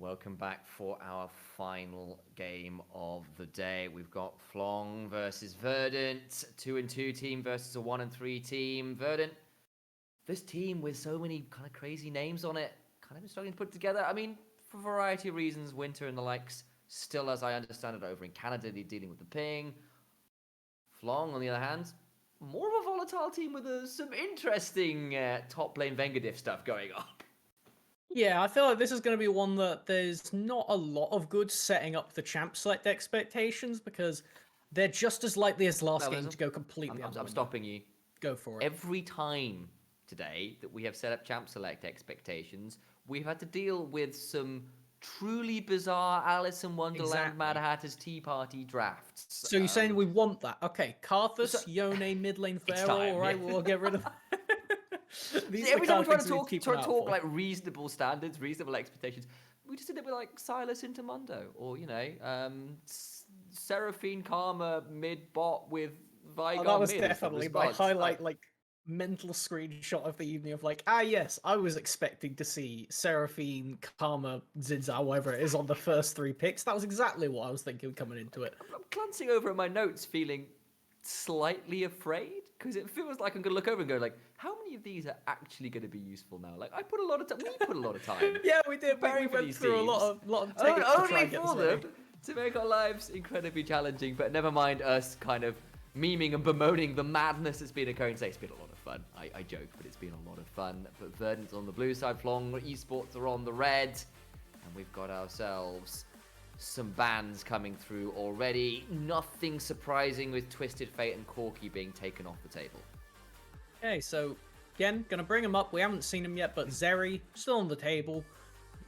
Welcome back for our final game of the day. We've got Fløng versus Verdant, 2-2 team versus a 1-3 team. Verdant, this team with so many kind of crazy names on it, kind of been struggling to put together. I mean, for a variety of reasons, Winter and the likes, still as I understand it, over in Canada, they're dealing with the ping. Fløng, on the other hand, more of a volatile team with some interesting top lane Vengadif stuff going on. Yeah, I feel like this is going to be one that there's not a lot of good setting up the champ select expectations because they're just as likely as last game to go completely out the I'm window. stopping you. Go for it. Every time today that we have set up champ select expectations, we've had to deal with some truly bizarre Alice in Wonderland Mad Hatter's Tea Party drafts. So you're saying we want that? Okay, Karthus, Yone, mid lane It's Pharaoh, time, alright, yeah. we'll get rid of Every time we try to talk like reasonable standards, reasonable expectations, we just end up with like Silas into Mundo, or Seraphine Karma mid bot with Vigar. That was mid definitely my highlight, like mental screenshot of the evening of like, yes, I was expecting to see Seraphine, Karma, Zinzao, whatever it is, on the first 3 picks. That was exactly what I was thinking coming into it. I'm glancing over at my notes, feeling slightly afraid because it feels like I'm gonna look over and go like, how many of these are actually going to be useful now? Like I put a lot of time. We put a lot of time. Yeah, we did. We went through a lot of takes only for them to make our lives incredibly challenging. But never mind us kind of memeing and bemoaning the madness that's been occurring today. It's been a lot of fun. I joke, but it's been a lot of fun. But Verdant's on the blue side, Fløng Esports are on the red, and we've got ourselves some bans coming through already. Nothing surprising with Twisted Fate and Corki being taken off the table. Okay, so again, gonna bring him up. We haven't seen him yet, but Zeri, still on the table,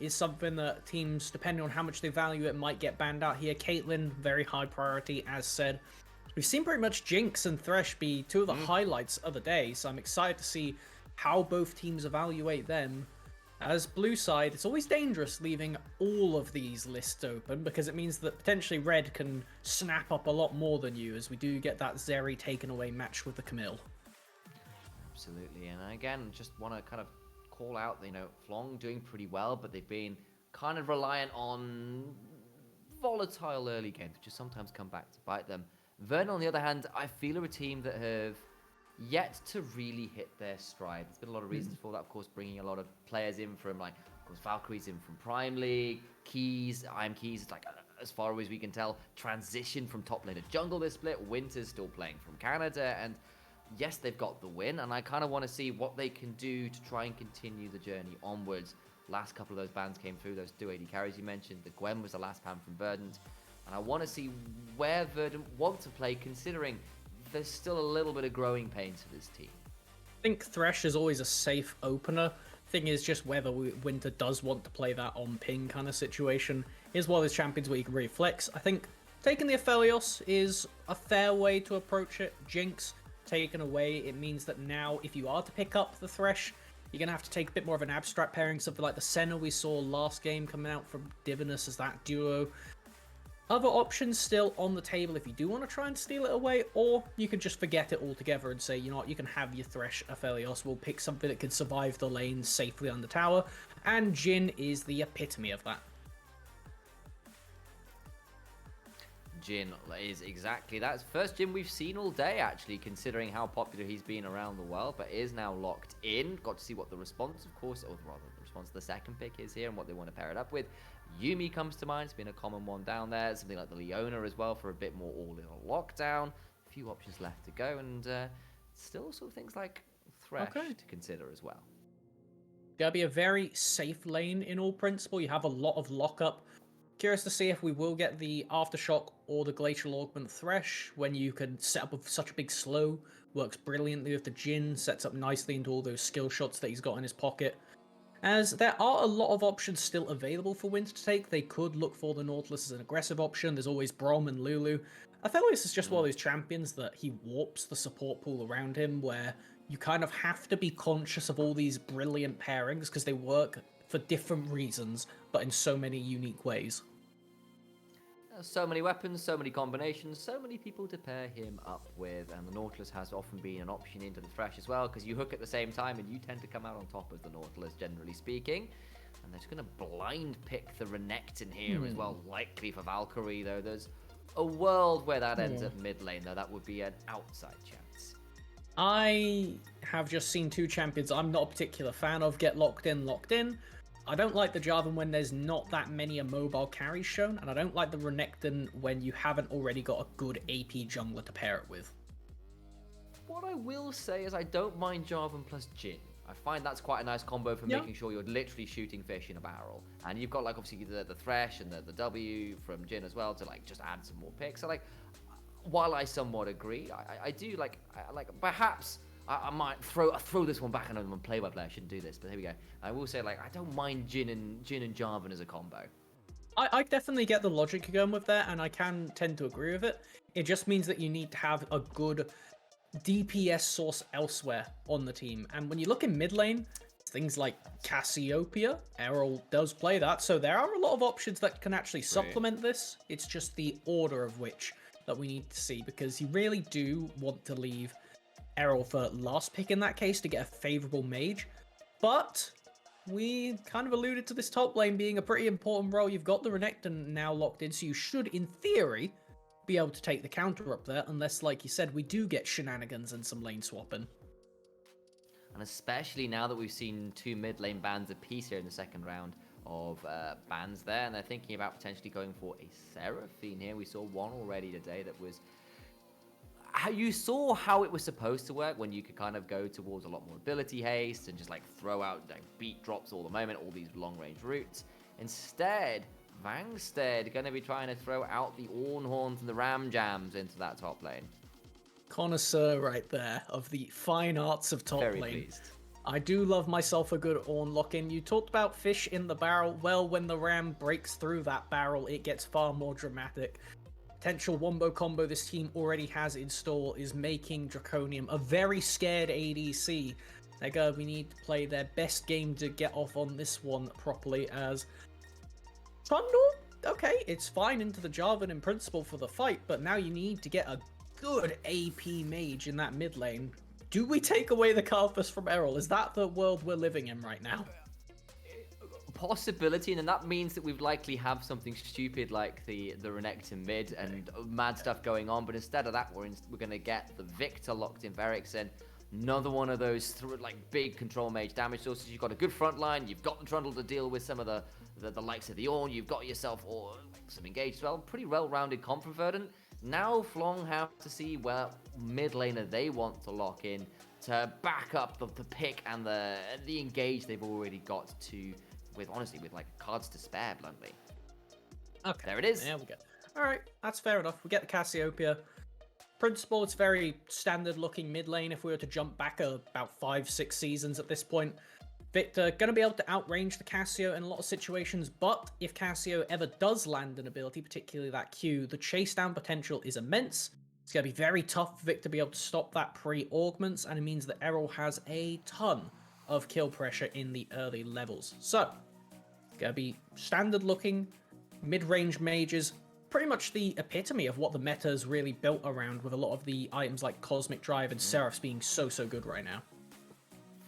is something that teams, depending on how much they value it, might get banned out here. Caitlyn, very high priority, as said. We've seen pretty much Jinx and Thresh be two of the highlights of the day, so I'm excited to see how both teams evaluate them. As blue side, it's always dangerous leaving all of these lists open because it means that potentially red can snap up a lot more than you, as we do get that Zeri taken away match with the Camille. Absolutely, and again, just want to kind of call out, Fløng doing pretty well, but they've been kind of reliant on volatile early games, which just sometimes come back to bite them. Verdant, on the other hand, I feel are a team that have yet to really hit their stride. There's been a lot of reasons for that, of course, bringing a lot of players in from, like, of course, Valkyrie's in from Prime League, Keys, I'm Keys, it's like, as far as we can tell, transition from top lane to jungle this split, Winter's still playing from Canada, and yes, they've got the win, and I kind of want to see what they can do to try and continue the journey onwards. Last couple of those bans came through, those 280 carries you mentioned. The Gwen was the last ban from Verdant, and I want to see where Verdant want to play, considering there's still a little bit of growing pains for this team. I think Thresh is always a safe opener. Thing is just whether Winter does want to play that on ping kind of situation. Is one of those champions where you can really flex. I think taking the Aphelios is a fair way to approach it. Jinx taken away, it means that now if you are to pick up the Thresh, you're going to have to take a bit more of an abstract pairing, something like the Senna we saw last game coming out from Divinus as that duo. Other options still on the table if you do want to try and steal it away, or you can just forget it altogether and say, you know what, you can have your Thresh Aphelios, we'll pick something that can survive the lane safely on the tower, and Jhin is the epitome of that. Jhin is exactly that. First Jhin we've seen all day, actually, considering how popular he's been around the world, but is now locked in. Got to see what the response, of course, or rather the response to the second pick is here and what they want to pair it up with. Yumi comes to mind. It's been a common one down there. Something like the Leona as well for a bit more all-in lockdown. A few options left to go, and still sort of things like Thresh to consider as well. Gonna be a very safe lane in all principle. You have a lot of lockup. Curious to see if we will get the Aftershock or the Glacial Augment Thresh when you can set up with such a big slow. Works brilliantly with the Jhin, sets up nicely into all those skill shots that he's got in his pocket. As there are a lot of options still available for Winter to take. They could look for the Nautilus as an aggressive option. There's always Brom and Lulu. I feel like this is just one of those champions that he warps the support pool around him, where you kind of have to be conscious of all these brilliant pairings because they work for different reasons, but in so many unique ways. So many weapons, so many combinations, so many people to pair him up with, and the Nautilus has often been an option into the Thresh as well, because you hook at the same time and you tend to come out on top as the Nautilus, generally speaking. And they're just going to blind pick the Renekton here as well, likely for Valkyrie, though. There's a world where that ends at mid lane, though. That would be an outside chance. I have just seen two champions I'm not a particular fan of get locked in. I don't like the Jarvan when there's not that many mobile carries shown, and I don't like the Renekton when you haven't already got a good AP jungler to pair it with. What I will say is I don't mind Jarvan plus Jhin. I find that's quite a nice combo for making sure you're literally shooting fish in a barrel. And you've got like obviously the Thresh and the W from Jhin as well to like just add some more picks. So like, while I somewhat agree, I do like perhaps I might throw this one back. I know I'm a play-by-play, I shouldn't do this, but here we go. I will say like I don't mind Jhin and Jarvan as a combo. I definitely get the logic you're going with there, and I can tend to agree with it. It just means that you need to have a good DPS source elsewhere on the team. And when you look in mid lane, things like Cassiopeia, Errol does play that, so there are a lot of options that can actually supplement this. It's just the order of which that we need to see, because you really do want to leave Errol for last pick in that case to get a favorable mage. But we kind of alluded to this top lane being a pretty important role. You've got the Renekton now locked in, so you should, in theory, be able to take the counter up there, unless, like you said, we do get shenanigans and some lane swapping. And especially now that we've seen two mid lane bans apiece here in the second round of bans there, and they're thinking about potentially going for a Seraphine here. We saw one already today that was... You saw how it was supposed to work when you could kind of go towards a lot more ability haste and just like throw out like beat drops all the moment, all these long range routes. Instead, Vangstead going to be trying to throw out the Ornhorns and the Ram Jams into that top lane. Connoisseur right there of the fine arts of top Very lane. pleased. I do love myself a good Ornn lock-in. You talked about fish in the barrel. Well, when the Ram breaks through that barrel, it gets far more dramatic. Potential wombo combo this team already has in store is making Draconium a very scared ADC. We need to play their best game to get off on this one properly, as Trundle, okay, it's fine into the Jarvan in principle for the fight, but now you need to get a good AP mage in that mid lane. Do we take away the Karthus from Errol? Is that the world we're living in right now? Possibility, and then that means that we'd likely have something stupid like the Renekton mid and mad stuff going on, but instead of that, we're going to get the Victor locked in for Ericsson. Another one of those like big control mage damage sources. You've got a good front line, you've got the Trundle to deal with some of the likes of the Ornn, you've got yourself some engaged as well. Pretty well-rounded comp from Verdant. Now Fløng have to see where mid laner they want to lock in to back up the pick and the engage they've already got to, with like cards to spare, bluntly. Okay, there it is. There we go. All right, that's fair enough. We get the Cassiopeia. Principle, it's very standard looking mid lane if we were to jump back about 5-6 seasons at this point. Victor going to be able to outrange the Cassio in a lot of situations, but if Cassio ever does land an ability, particularly that Q, the chase down potential is immense. It's going to be very tough for Victor to be able to stop that pre-augments, and it means that Errol has a ton of kill pressure in the early levels. So, it's going to be standard looking mid-range mages, pretty much the epitome of what the meta is really built around, with a lot of the items like Cosmic Drive and Seraphs being so good right now.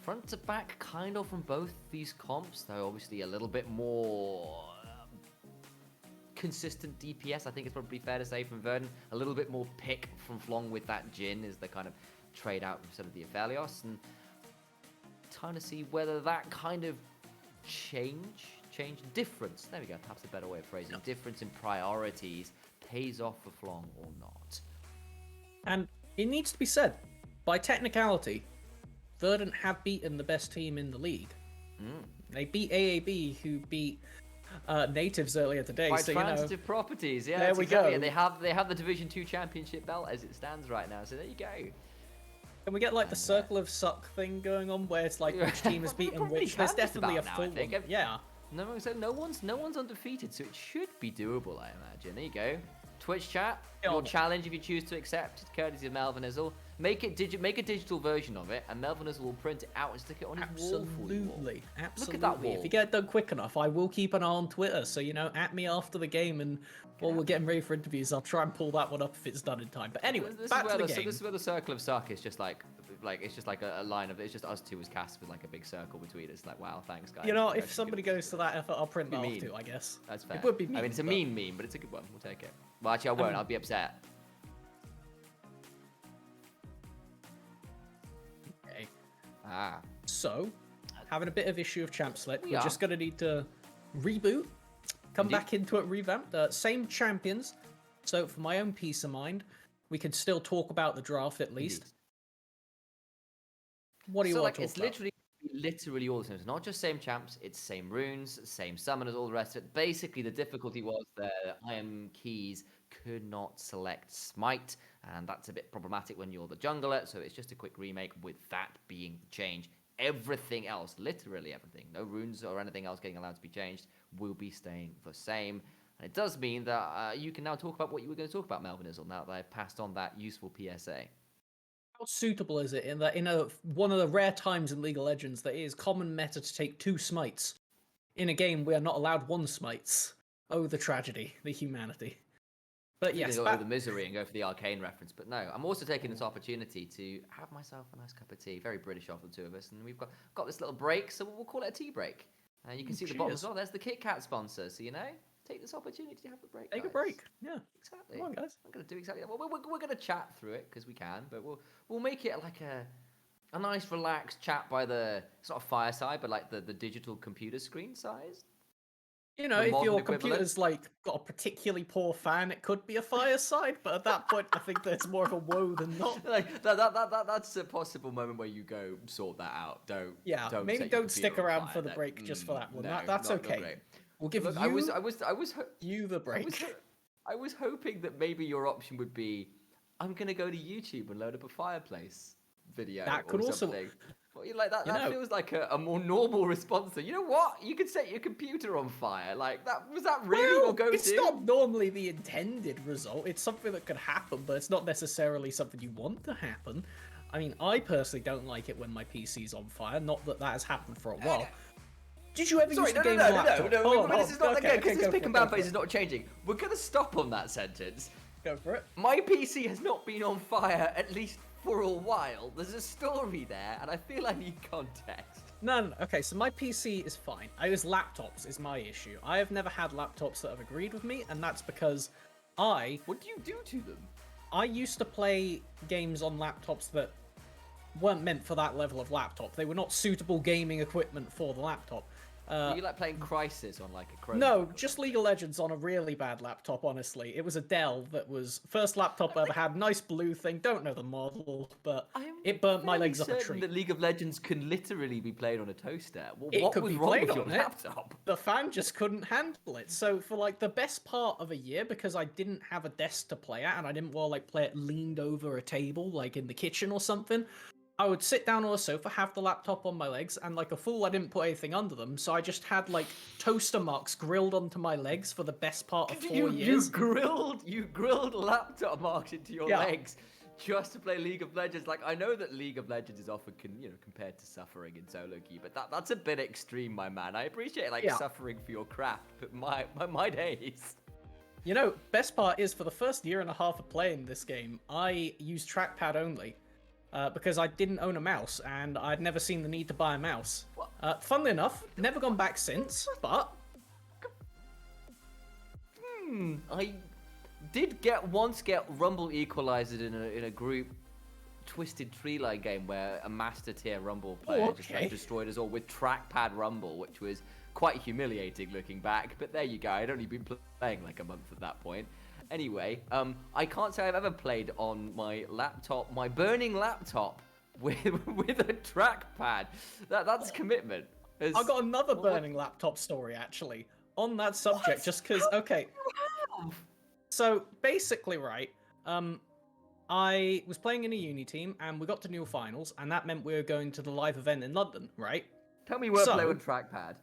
Front to back kind of from both these comps, though obviously a little bit more consistent DPS, I think it's probably fair to say, from Verdant. A little bit more pick from Fløng with that Jhin is the kind of trade out instead of the Aphelios, and trying to see whether that kind of difference, there we go, perhaps a better way of phrasing, difference in priorities pays off for Fløng or not. And it needs to be said, by technicality, Verdant have beaten the best team in the league. They beat AAB, who beat Natives earlier today. By so, transitive properties, yeah. There we go. They have the Division 2 championship belt as it stands right now, so there you go. Can we get like the circle of suck thing going on, where it's like which team has beaten which? There's definitely a full one. Yeah. No one's undefeated, so it should be doable, I imagine. There you go. Twitch chat, your challenge if you choose to accept, courtesy of Melvin Izzle. Make a digital version of it, and Melvin Izzle will print it out and stick it on his wall for you. Absolutely. Look at that wall. If you get it done quick enough, I will keep an eye on Twitter. So at me after the game, and while we're getting ready for interviews, I'll try and pull that one up if it's done in time. But anyway, back to the game. So this is where the circle of suck is just like like it's just like a line of it's just us two as cast with like a big circle between us. Like, wow, thanks guys. You know, Like, if somebody goes to that effort, I'll print that off too, I guess. That's fair. It would be mean. I mean, it's a mean meme, but it's a good one. We'll take it. Well, actually, I won't. I'll be upset. Okay. Ah. So, having a bit of issue of Champ Select, we're are. just going to need to reboot, come Indeed. back into it revamped. Same champions. So, for my own peace of mind, we can still talk about the draft at least. Indeed. What do you so, want like, to talk it's literally all the same. It's not just same champs, it's same runes, same summoners, all the rest of it. Basically, the difficulty was that IM keys could not select Smite, and that's a bit problematic when you're the jungler, so it's just a quick remake with that being the change. Everything else, literally everything, no runes or anything else getting allowed to be changed, will be staying the same. And it does mean that you can now talk about what you were going to talk about, Melvin Izzle, now that I've passed on that useful PSA. How suitable is it in that one of the rare times in League of Legends that it is common meta to take 2 smites? In a game, we are not allowed 1 smites. Oh, the tragedy, the humanity. But yes, go the misery and go for the arcane reference. But no, I'm also taking this opportunity to have myself a nice cup of tea. Very British of the two of us, and we've got this little break, so we'll call it a tea break. And you can see the bottom as well. There's the Kit Kat sponsor, so you know, take this opportunity to have the break. Take a break. Yeah, exactly. Come on, guys. I'm gonna do exactly that. Well, we're gonna chat through it because we can, but we'll make it like a nice relaxed chat by it's not a fireside, but like the digital computer screen size. You know, The if modern your equivalent. computer's like got a particularly poor fan, it could be a fireside. But at that point, I think that's more of a woe than not. Like that's a possible moment where you go sort that out. Don't Maybe set your don't stick computer on around fire. for the break just for that one. No, That's not okay. great. We'll give Look, you the break. I was hoping that maybe your option would be, I'm gonna go to YouTube and load up a fireplace video. That could or also. something. Well, like that. You That know. feels like a more normal response. You know what? You could set your computer on fire. Like that. Was that really your go-to? It's not normally the intended result. It's something that could happen, but it's not necessarily something you want to happen. I mean, I personally don't like it when my PC's on fire. Not that has happened for a while. Did you ever use the game on laptop? No. This is not okay, because this pick and ban phase it. is not changing. We're gonna stop on that sentence. Go for it. My PC has not been on fire at least for a while. There's a story there, and I feel I need context. No. Okay, so my PC is fine. I use laptops is my issue. I have never had laptops that have agreed with me, and that's because What do you do to them? I used to play games on laptops that weren't meant for that level of laptop. They were not suitable gaming equipment for the laptop. Were you like playing Crysis on like a Chrome? No, just League of Legends on a really bad laptop, honestly. It was a Dell that was first laptop I ever had. Nice blue thing. Don't know the model, but it burnt my legs up a tree. That League of Legends can literally be played on a toaster. It What could was be wrong played with your on it. laptop? The fan just couldn't handle it. So for like the best part of a year, because I didn't have a desk to play at, and I didn't want to like play it leaned over a table, like in the kitchen or something, I would sit down on a sofa, have the laptop on my legs, and like a fool, I didn't put anything under them, so I just had like toaster marks grilled onto my legs for the best part of 4 years. You grilled laptop marks into your legs just to play League of Legends. Like, I know that League of Legends is often, compared to suffering in solo queue, but that's a bit extreme, my man. I appreciate suffering for your craft, but my days. You know, best part is for the first year and a half of playing this game, I used trackpad only. Because I didn't own a mouse, and I'd never seen the need to buy a mouse. Funnily enough, never gone back since, but... I did once get Rumble equalized in a group Twisted Tree Line game where a master tier Rumble player just destroyed us all with trackpad Rumble, which was quite humiliating looking back, but there you go. I'd only been playing like a month at that point. Anyway, I can't say I've ever played on my laptop, my burning laptop, with a trackpad. That's commitment. I got another burning laptop story, actually, on that subject, just because, okay. So, basically, right, I was playing in a uni team, and we got to new finals, and that meant we were going to the live event in London, right? Tell me you weren't playing with trackpad.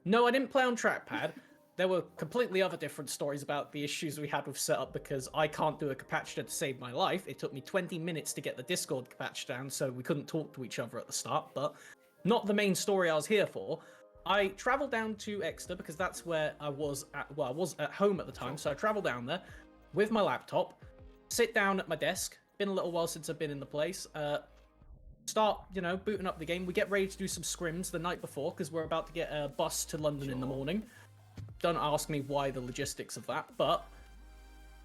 No, I didn't play on trackpad. There were completely other different stories about the issues we had with setup because I can't do a capacitor to save my life. It took me 20 minutes to get the Discord capacitor down, so we couldn't talk to each other at the start, but not the main story I was here for. I travelled down to Exeter because that's where I was at, I was at home at the time, so I travelled down there with my laptop, sit down at my desk. Been a little while since I've been in the place. start, booting up the game. We get ready to do some scrims the night before because we're about to get a bus to London in the morning. Don't ask me why the logistics of that, but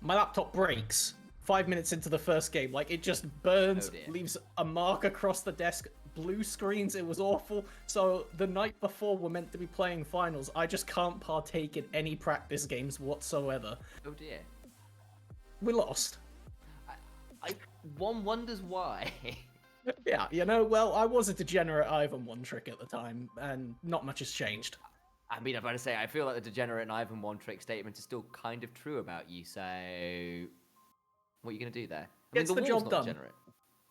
my laptop breaks 5 minutes into the first game. Like, it just burns, leaves a mark across the desk, blue screens. It was awful. So the night before we're meant to be playing finals, I just can't partake in any practice games whatsoever. Oh dear. We lost. One wonders why. Yeah, well, I was a degenerate Ivan one trick at the time, and not much has changed. I mean, I'm about to say, I feel like the degenerate and Ivan one trick statement is still kind of true about you. So, what are you gonna do there? Gets the job done. Degenerate.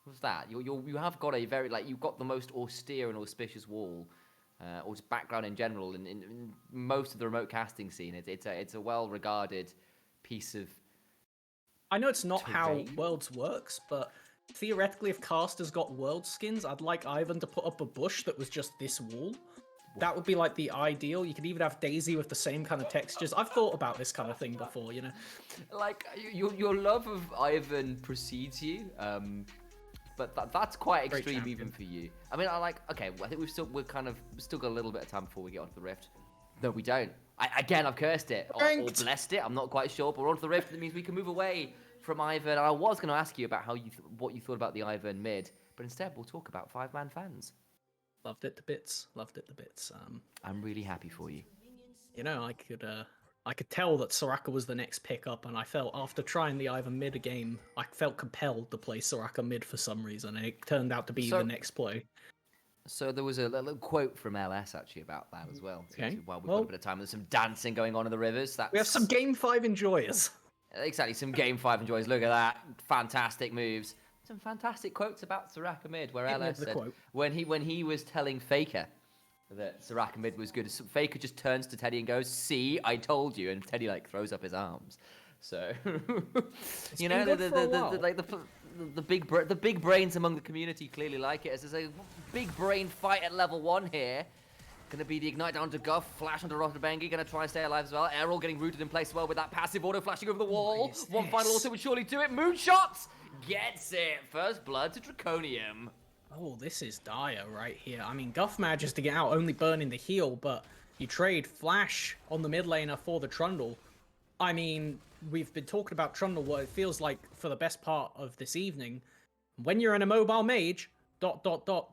What's that? You have got a very you've got the most austere and auspicious wall, or just background in general in most of the remote casting scene. It's a well regarded piece of. I know it's not how Worlds works, but theoretically, if casters got world skins, I'd like Ivan to put up a bush that was just this wall. That would be like the ideal. You could even have Daisy with the same kind of textures. I've thought about this kind of thing before, Like, your love of Ivan precedes you, but that's quite extreme even for you. I mean, I think we've still got a little bit of time before we get onto the Rift. No, we don't. I've cursed it or blessed it. I'm not quite sure, but we're onto the Rift. That means we can move away from Ivan. I was going to ask you about what you thought about the Ivan mid, but instead we'll talk about 5-man fans. Loved it to bits. I'm really happy for you. I could tell that Soraka was the next pickup, and I felt after trying the Ivan mid game, I felt compelled to play Soraka mid for some reason, and it turned out to be the next play. So there was a little quote from LS actually about that as well. Okay. While we've got a bit of time, there's some dancing going on in the rivers. We have some Game 5 enjoyers. Exactly, some Game 5 enjoyers. Look at that. Fantastic moves. Some fantastic quotes about Soraka mid, where LS said when he was telling Faker that Soraka mid was good, Faker just turns to Teddy and goes, "See, I told you," and Teddy throws up his arms. So the big brains among the community clearly like it. As there's a big brain fight at level 1 here. Gonna be the ignite down to Guff, flash onto Rotterbengi, gonna try and stay alive as well. Errol getting rooted in place as well with that passive auto flashing over the wall. One final auto would surely do it. Moonshots! Gets it. First blood to Draconium. Oh, this is dire right here. I mean, Guff manages to get out, only burning the heal, but you trade Flash on the mid laner for the Trundle. I mean, we've been talking about Trundle, what it feels like for the best part of this evening. When you're in a mobile mage, ...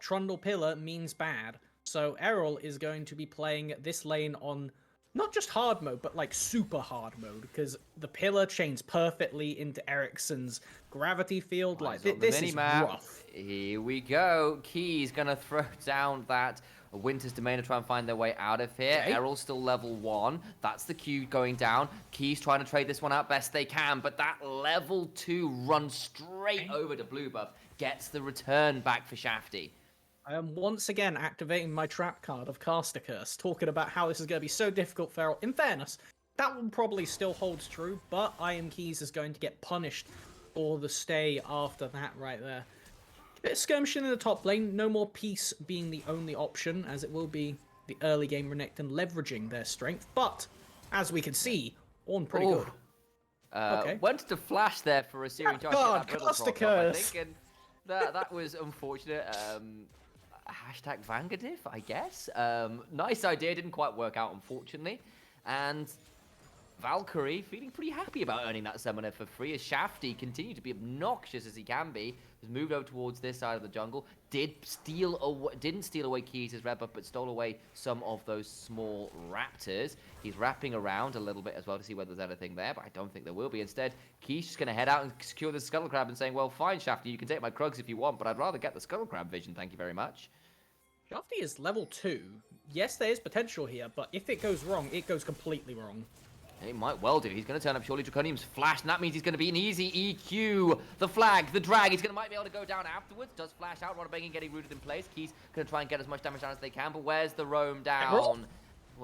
Trundle pillar means bad. So Errol is going to be playing this lane on not just hard mode, but like super hard mode, because the pillar chains perfectly into Ericsson's gravity field. Like, this is rough. Here we go. Key's going to throw down that Winter's Domain to try and find their way out of here. Okay. Errol's still level 1. That's the Q going down. Key's trying to trade this one out best they can, but that level 2 runs straight over to Blue Buff. Gets the return back for Shafty. I am once again activating my trap card of Caster Curse, talking about how this is going to be so difficult for Errol. In fairness, that one probably still holds true, but Iron Keys is going to get punished for the stay after that right there. A bit of skirmishing in the top lane, no more Peace being the only option, as it will be the early game Renekton leveraging their strength, but as we can see, Ornn pretty good. Went to flash there for a Searing Charge. God, Caster Curse! I think, and that was unfortunate. Hashtag Vangadif, I guess. Nice idea, didn't quite work out, unfortunately. And Valkyrie feeling pretty happy about earning that summoner for free, as Shafty continued to be obnoxious as he can be. Has moved over towards this side of the jungle. Didn't steal away Keys' red buff, but stole away some of those small raptors. He's wrapping around a little bit as well to see whether there's anything there, but I don't think there will be. Instead, Keys just going to head out and secure the Scuttle Crab and saying, well, fine, Shafty, you can take my Krugs if you want, but I'd rather get the Scuttle Crab vision, thank you very much. Shafty is level 2. Yes, there is potential here, but if it goes wrong, it goes completely wrong. It might well do. He's going to turn up surely Draconium's flash, and that means he's going to be an easy EQ. The flag, the drag, might be able to go down afterwards. Does flash out, Rotterbengi getting rooted in place. Keys going to try and get as much damage down as they can, but where's the roam down?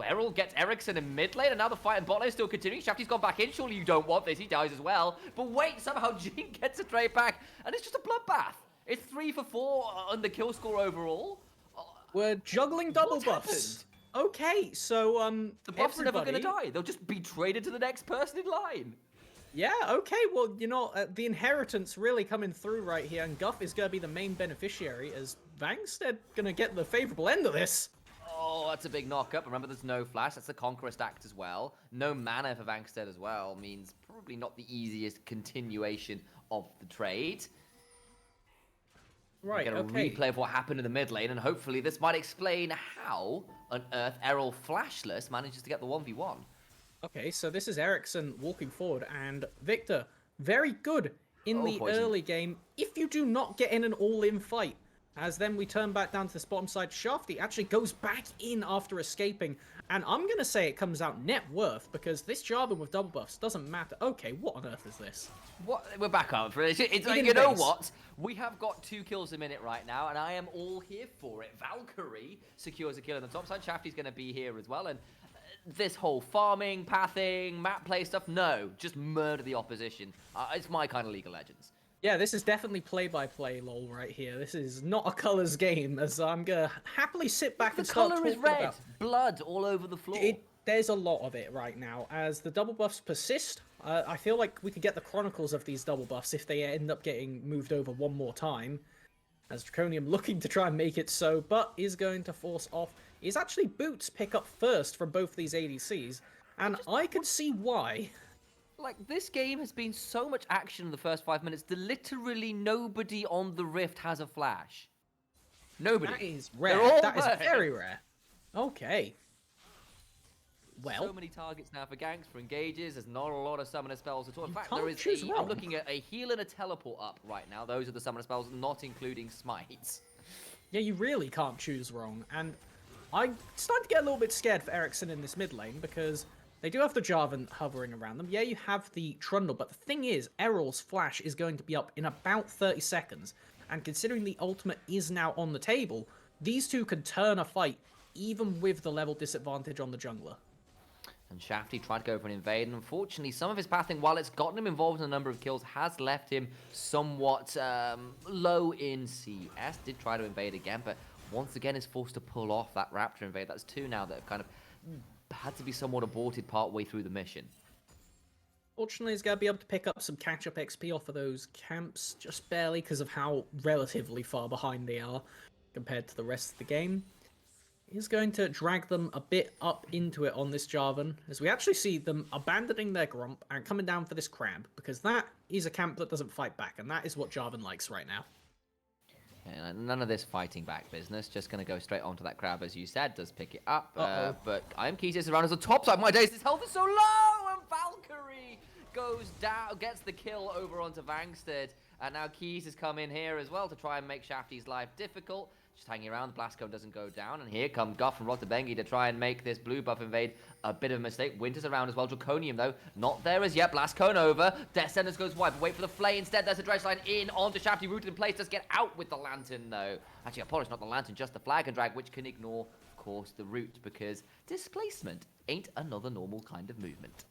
Errol gets Ericsson in mid lane, and now the fight in bot lane is still continuing. Shafty's gone back in. Surely you don't want this. He dies as well. But wait, somehow Jhin gets a trade back, and it's just a bloodbath. It's 3 for 4 on the kill score overall. We're juggling double buffs. Okay, so the buffs are never going to die. They'll just be traded to the next person in line. Yeah, okay, well, you know, the inheritance really coming through right here, and Guff is going to be the main beneficiary, as Vangstead going to get the favorable end of this. Oh, that's a big knock-up. Remember, there's no flash. That's the Conqueror stacked as well. No mana for Vangstead as well means probably not the easiest continuation of the trade. Right, We get a okay. replay of what happened in the mid lane, and hopefully this might explain how on earth Errol Flashless manages to get the 1v1. Okay, so this is Ericsson walking forward, and Victor, very good in the Poison. early game if you do not get in an all-in fight. As then we turn back down to this bottom side, Shafty actually goes back in after escaping, and I'm going to say it comes out net worth, because this Jarvan with double buffs doesn't matter. Okay, what on earth is this? What? We're back up for it. It's like, In you know base. what? We have got 2 kills a minute right now, and I am all here for it. Valkyrie secures a kill on the top side. Shafty's going to be here as well, and this whole farming, pathing, map play stuff, no. Just murder the opposition. It's my kind of League of Legends. Yeah, this is definitely play-by-play lol right here. This is not a colors game, as I'm going to happily sit back and start The color is talking red. about... Blood all over the floor. There's a lot of it right now. As the double buffs persist, I feel like we could get the chronicles of these double buffs if they end up getting moved over one more time. As Draconium looking to try and make it so, but is going to force off. Is actually Boots pick up first from both these ADCs, and I can see why. Like, this game has been so much action in the first 5 minutes that literally nobody on the Rift has a flash. Nobody. That is rare. That is very rare. Okay. Well, so many targets now for ganks, for engages. There's not a lot of summoner spells at all. In fact, can't there is choose I'm wrong. looking at a heal and a teleport up right now. Those are the summoner spells, not including smites. yeah, you really can't choose wrong, and I'm starting to get a little bit scared for Ericsson in this mid lane, because they do have the Jarvan hovering around them. Yeah, you have the Trundle, but the thing is, Errol's flash is going to be up in about 30 seconds, and considering the ultimate is now on the table, these two can turn a fight, even with the level disadvantage on the jungler. And Shafty tried to go for an invade, and unfortunately, some of his pathing, while it's gotten him involved in a number of kills, has left him somewhat low in CS. Did try to invade again, but once again is forced to pull off that Raptor invade. That's 2 now that have kind of had to be somewhat aborted partway through the mission. Fortunately, he's going to be able to pick up some catch-up XP off of those camps, just barely because of how relatively far behind they are compared to the rest of the game. He's going to drag them a bit up into it on this Jarvan, as we actually see them abandoning their Grump and coming down for this Crab, because that is a camp that doesn't fight back, and that is what Jarvan likes right now. Yeah, none of this fighting back business. Just going to go straight onto that Crab, as you said. Does pick it up. But I am Keys is around as the top side. My days, this health is so low! And Valkyrie goes down, gets the kill over onto Vangstead. And now Keys has come in here as well to try and make Shafty's life difficult. Just hanging around, Blasco doesn't go down, and here come Guff and Rotabengi to try and make this blue buff invade a bit of a mistake. Winter's around as well, Draconium though, not there as yet, Blascone over, Death Sentence goes wide, but wait for the Flay instead, there's a dredge line in onto Shafty, rooted in place, does get out with the Lantern though. Actually, I apologize, not the Lantern, just the Flag and Drag, which can ignore, of course, the root, because displacement ain't another normal kind of movement.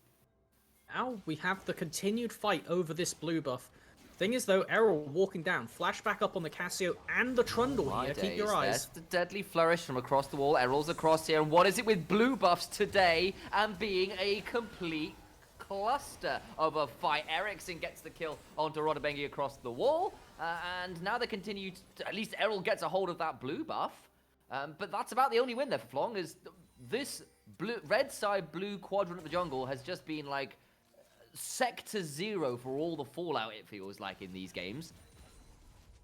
Now we have the continued fight over this blue buff. Thing is, though, Errol walking down, flashback up on the Cassio and the Trundle here. Keep your eyes. There's the deadly flourish from across the wall. Errol's across here, and what is it with blue buffs today and being a complete cluster of a fight? Ericsson gets the kill onto Rotabengi across the wall, and now they continue to, at least Errol gets a hold of that blue buff, but that's about the only win there for Flong, is this red side blue quadrant of the jungle has just been like Sector 0 for all the fallout it feels like in these games.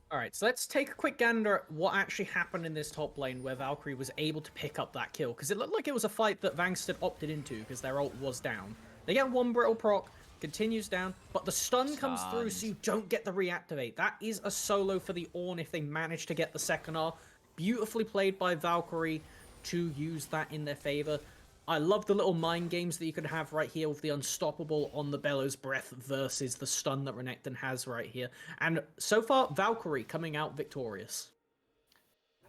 Alright, so let's take a quick gander at what actually happened in this top lane where Valkyrie was able to pick up that kill, because it looked like it was a fight that Vangstead opted into because their ult was down. They get one brittle proc, continues down, but the stun comes through so you don't get the reactivate. That is a solo for the Ornn if they manage to get the second R. Beautifully played by Valkyrie to use that in their favor. I love the little mind games that you could have right here with the Unstoppable on the Bellows Breath versus the stun that Renekton has right here. And so far, Valkyrie coming out victorious.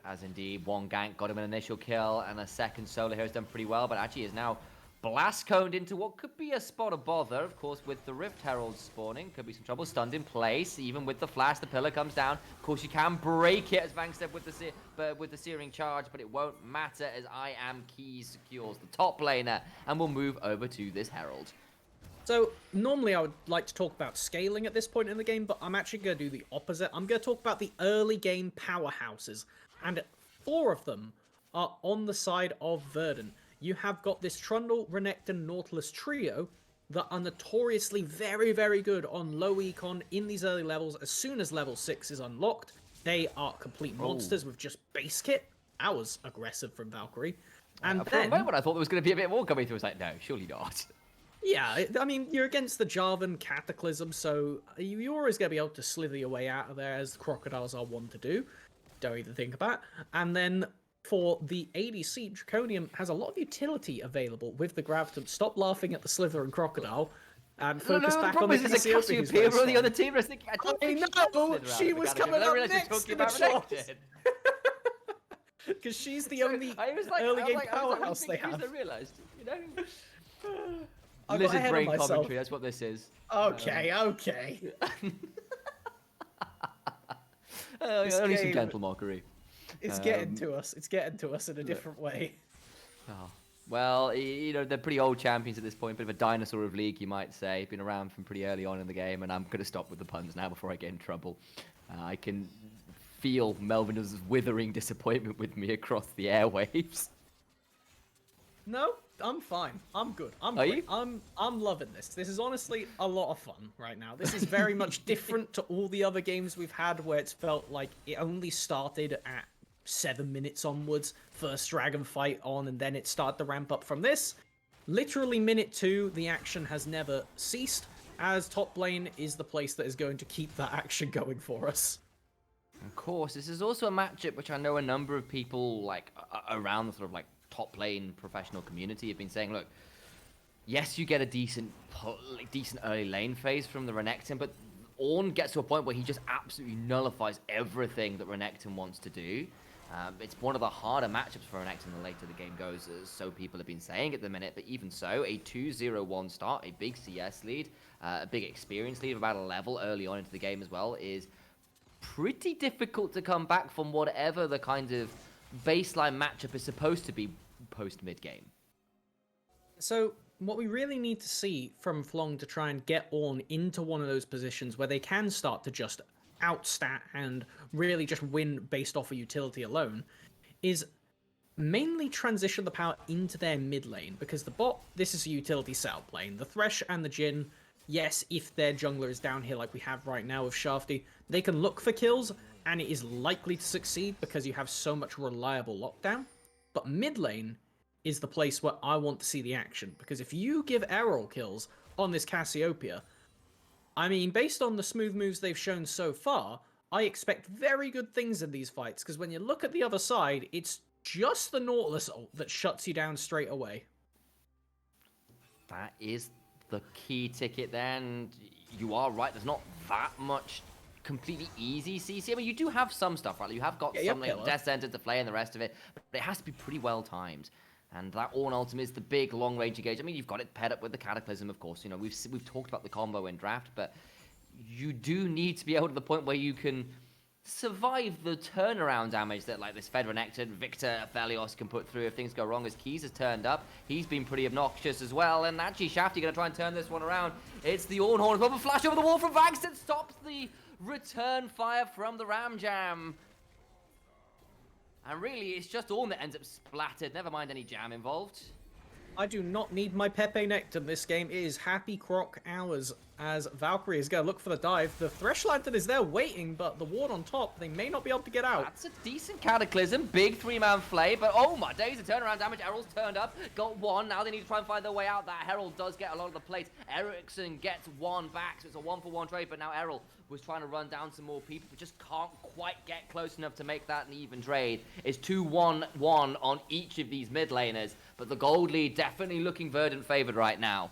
As indeed, one gank got him an initial kill, and a second solo here has done pretty well, but actually is now blast-coned into what could be a spot of bother. Of course, with the Rift Herald spawning, could be some trouble. Stunned in place, even with the flash, the pillar comes down. Of course, you can break it as Vangstead with the searing charge, but it won't matter as I Am Keys secures the top laner, and we'll move over to this Herald. So, normally I would like to talk about scaling at this point in the game, but I'm actually going to do the opposite. I'm going to talk about the early game powerhouses, and 4 of them are on the side of Verdant. You have got this Trundle, Renekton, Nautilus trio that are notoriously very, very good on low econ in these early levels. As soon as level 6 is unlocked, they are complete monsters with just base kit. That was aggressive from Valkyrie. And For then, a moment, I thought there was going to be a bit more coming through. It's like, no, surely not. yeah, I mean, you're against the Jarvan Cataclysm, so you're always going to be able to slither your way out of there, as the Crocodiles are one to do. Don't even think about it. And then for the ADC, Draconium has a lot of utility available with the Graviton. Stop laughing at the Slither and Crocodile and focus back on the Cassiopeia. It's a Cassiopeia on the other team. I don't think know! She was coming up next in the choice! Because she's the only early game powerhouse they have. I realised, you know? I Lizard brain commentary, that's what this is. Okay, okay. Only some gentle mockery. It's getting to us. It's getting to us in a different way. Oh. Well, you know, they're pretty old champions at this point. Bit of a dinosaur of League, you might say. Been around from pretty early on in the game, and I'm going to stop with the puns now before I get in trouble. I can feel Melvin's withering disappointment with me across the airwaves. No, I'm fine. I'm good. Are you? I'm loving this. This is honestly a lot of fun right now. This is very much different to all the other games we've had where it's felt like it only started at 7 minutes onwards, first dragon fight on, and then it started to ramp up from this. Literally minute 2, the action has never ceased, as top lane is the place that is going to keep that action going for us. Of course, this is also a matchup which I know a number of people like around the sort of like top lane professional community have been saying, look, yes, you get a decent early lane phase from the Renekton, but Ornn gets to a point where he just absolutely nullifies everything that Renekton wants to do. It's one of the harder matchups for Renekton the later the game goes, as so people have been saying at the minute, but even so, a 2-0-1 start, a big CS lead, a big experience lead of about a level early on into the game as well, is pretty difficult to come back from whatever the kind of baseline matchup is supposed to be post mid-game. So what we really need to see from Fløng to try and get Ornn into one of those positions where they can start to just outstat and really just win based off of utility alone is mainly transition the power into their mid lane, because the bot, this is a utility setup lane. The Thresh and the Jhin, yes, if their jungler is down here like we have right now with Shafty, they can look for kills, and it is likely to succeed because you have so much reliable lockdown. But mid lane is the place where I want to see the action, because if you give Errol kills on this Cassiopeia, I mean, based on the smooth moves they've shown so far, I expect very good things in these fights, because when you look at the other side, it's just the Nautilus ult that shuts you down straight away. That is the key ticket then. You are right, there's not that much completely easy CC. I mean, you do have some stuff, right? You have got some like Death Center to play and the rest of it, but it has to be pretty well timed. And that Ornn ultimate is the big long-range engage. I mean, you've got it paired up with the Cataclysm, of course. You know, we've talked about the combo in draft, but you do need to be able to the point where you can survive the turnaround damage that like this Fed Renekton, Victor, Aphelios can put through if things go wrong. As Keys has turned up, he's been pretty obnoxious as well. And actually, Shafty going to try and turn this one around. It's the Ornn Horn as well, but flash over the wall from Vax that stops the return fire from the Ram Jam. And really, it's just Ornn that ends up splattered. Never mind any jam involved. I do not need my Pepe Nectar in this game. It is happy croc hours as Valkyrie is going to look for the dive. The Thresh Lantern is there waiting, but the ward on top, they may not be able to get out. That's a decent Cataclysm. Big three-man flay, but oh my days, the turnaround damage. Errol's turned up, got one. Now they need to try and find their way out. That Herald does get a lot of the plates. Ericsson gets one back, so it's a one-for-one trade, but now Errol was trying to run down some more people, but just can't quite get close enough to make that an even trade. It's 2-1-1 on each of these mid laners, but the gold lead definitely looking Verdant favored right now.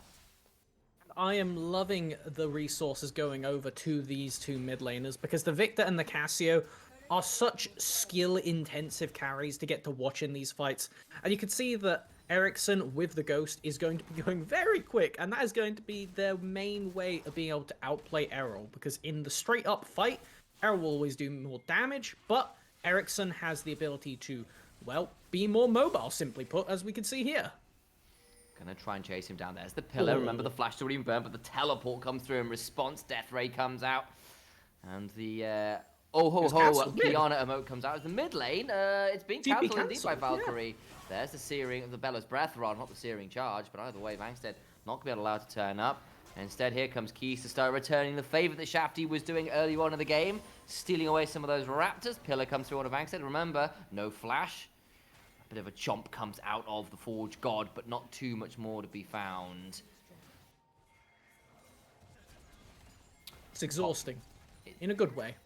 I am loving the resources going over to these two mid laners, because the Victor and the Cassio are such skill-intensive carries to get to watch in these fights. And you can see that Ericsson with the Ghost is going to be going very quick, and that is going to be their main way of being able to outplay Errol, because in the straight-up fight, Errol will always do more damage, but Ericsson has the ability to, well, be more mobile, simply put, as we can see here. Gonna try and chase him down. There's the pillar. Remember, the flash already burned, but the teleport comes through in response. Death Ray comes out. And the oh ho ho Kiana emote comes out. As the mid lane, it's been cancelled indeed by Valkyrie. Yeah. There's the searing, the Bella's Breath rod, not the searing charge, but either way, Vangstead not gonna be allowed to turn up. Instead, here comes Keys to start returning the favor that Shafty was doing earlier on in the game, stealing away some of those Raptors. Pillar comes through on a Vangstead. Remember, no flash. A bit of a chomp comes out of the Forge God, but not too much more to be found. It's exhausting, in a good way.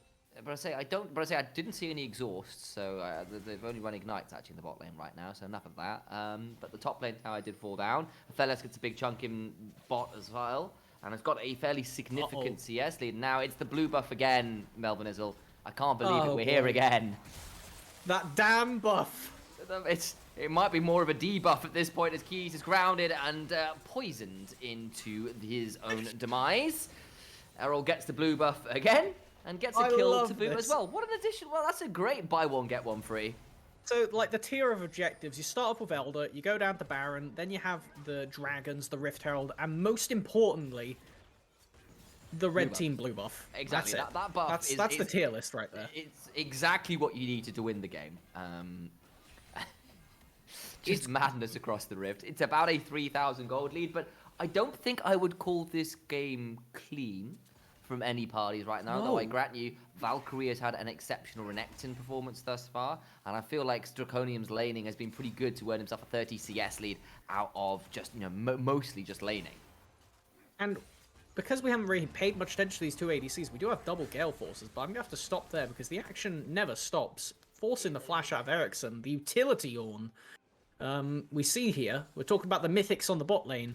But I didn't see any exhausts, so they've only run ignites actually in the bot lane right now, so enough of that. But the top lane tower did fall down. Aphelios gets a big chunk in bot as well, and has got a fairly significant CS lead. Now it's the blue buff again, Melvin Izzle. I can't believe it, we're here again. That damn buff. It might be more of a debuff at this point as Keys is grounded and poisoned into his own demise. Errol gets the blue buff again and gets a kill to boot as well. What an addition. Well, that's a great buy one, get one free. So, like, the tier of objectives, you start off with Elder, you go down to Baron, then you have the Dragons, the Rift Herald, and most importantly, the red team blue buff. Exactly. That's that buff that's the tier list right there. It's exactly what you needed to win the game. Just madness across the Rift. It's about a 3,000 gold lead, but I don't think I would call this game clean from any parties right now. Though I grant you, Valkyrie has had an exceptional Renekton performance thus far, and I feel like Draconium's laning has been pretty good to earn himself a 30 CS lead out of just, mostly just laning. And because we haven't really paid much attention to these two ADCs, we do have double Gale Forces, but I'm going to have to stop there because the action never stops. Forcing the flash out of Ericsson, the utility Ornn, we see here, we're talking about the mythics on the bot lane.